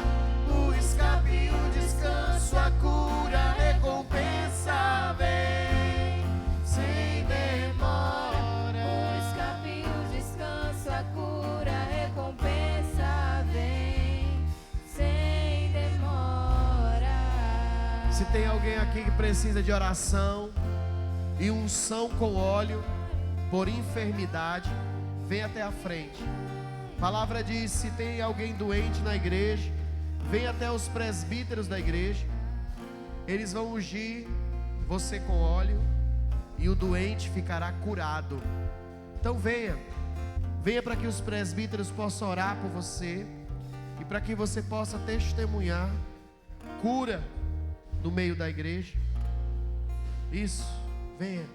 o escape e o descanso, a cura, a recompensa vem, sem demora. O escape e o descanso, a cura, a recompensa vem, sem demora. Se tem alguém aqui que precisa de oração e unção com óleo por enfermidade, vem até a frente. A palavra diz: se tem alguém doente na igreja, vem até os presbíteros da igreja. Eles vão ungir você com óleo e o doente ficará curado. Então venha para que os presbíteros possam orar por você e para que você possa testemunhar cura no meio da igreja. Isso, venha.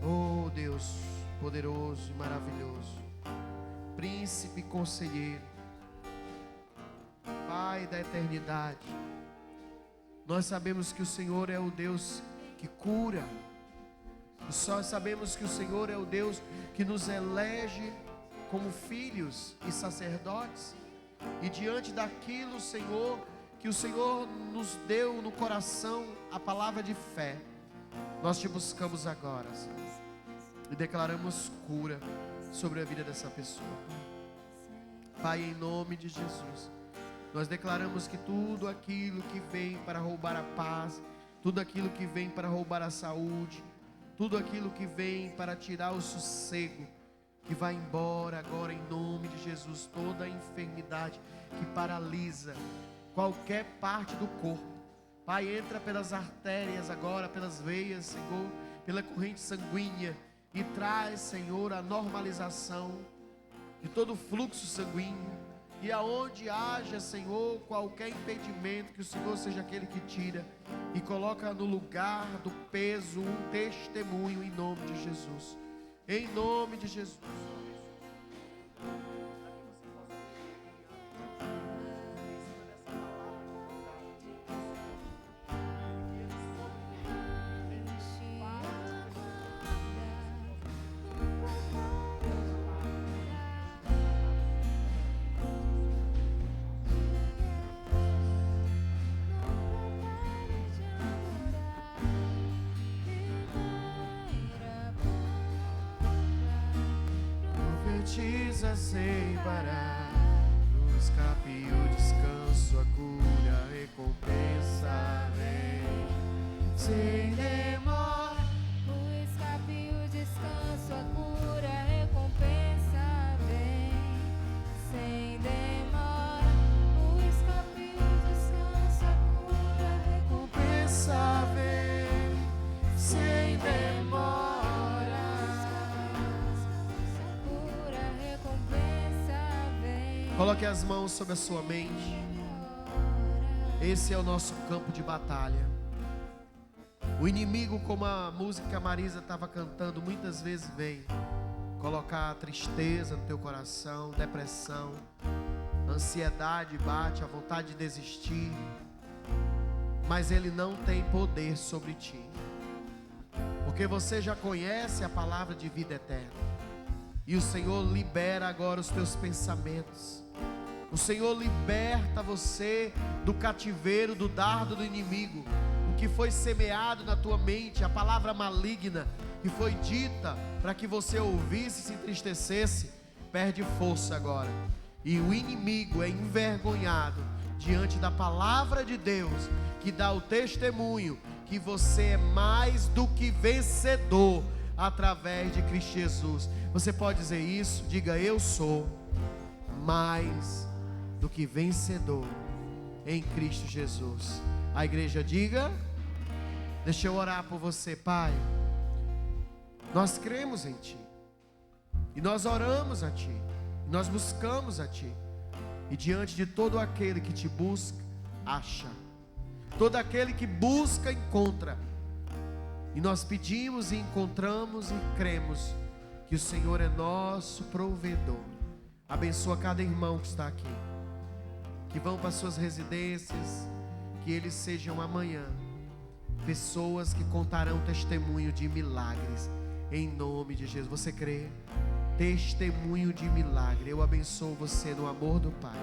Oh Deus poderoso e maravilhoso, príncipe conselheiro, Pai da eternidade, nós sabemos que o Senhor é o Deus que cura, e só sabemos que o Senhor é o Deus que nos elege como filhos e sacerdotes, e diante daquilo, Senhor, que o Senhor nos deu no coração a palavra de fé, nós te buscamos agora, Senhor, e declaramos cura sobre a vida dessa pessoa. Pai, em nome de Jesus, nós declaramos que tudo aquilo que vem para roubar a paz, tudo aquilo que vem para roubar a saúde, tudo aquilo que vem para tirar o sossego, que vai embora agora em nome de Jesus. Toda a enfermidade que paralisa qualquer parte do corpo, Pai, entra pelas artérias agora, pelas veias, Senhor, pela corrente sanguínea, e traz, Senhor, a normalização de todo o fluxo sanguíneo. E aonde haja, Senhor, qualquer impedimento, que o Senhor seja aquele que tira e coloca no lugar do peso um testemunho, em nome de Jesus. Em nome de Jesus. Profetiza sem parar, o escape e o descanso, a cura, a recompensa vem, sem demora. O escape e o descanso, a cura, a recompensa vem, sem demora. O escape e o descanso, a cura, a Recompensa vem, sem demora. Coloque as mãos sobre a sua mente. Esse é o nosso campo de batalha. O inimigo, como a música que a Marisa estava cantando, muitas vezes vem colocar tristeza no teu coração, depressão, ansiedade bate, a vontade de desistir, mas ele não tem poder sobre ti, porque você já conhece a palavra de vida eterna. E o Senhor libera agora os teus pensamentos. O Senhor liberta você do cativeiro, do dardo do inimigo. O que foi semeado na tua mente, a palavra maligna que foi dita para que você ouvisse e se entristecesse, perde força agora. E o inimigo é envergonhado diante da palavra de Deus, que dá o testemunho que você é mais do que vencedor através de Cristo Jesus. Você pode dizer isso? Diga: eu sou mais do que vencedor em Cristo Jesus. A igreja diga: deixa eu orar por você. Pai, nós cremos em Ti, e nós oramos a Ti, e nós buscamos a Ti, e diante de todo aquele que Te busca, acha. Todo aquele que busca, encontra. E nós pedimos e encontramos e cremos que o Senhor é nosso provedor. Abençoa cada irmão que está aqui, que vão para suas residências, que eles sejam amanhã pessoas que contarão testemunho de milagres, em nome de Jesus. Você crê? testemunho de milagre. Eu abençoo você no amor do Pai,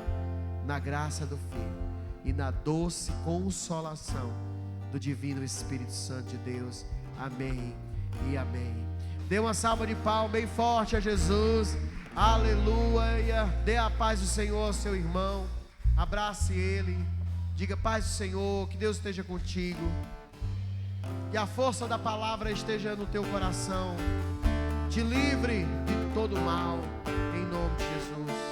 na graça do Filho e na doce consolação do Divino Espírito Santo de Deus. Amém e amém. Dê uma salva de palmas bem forte a Jesus. Aleluia. Dê a paz do Senhor ao seu irmão. Abrace ele. Diga: paz do Senhor, que Deus esteja contigo. Que a força da palavra esteja no teu coração. Te livre de todo mal, em nome de Jesus.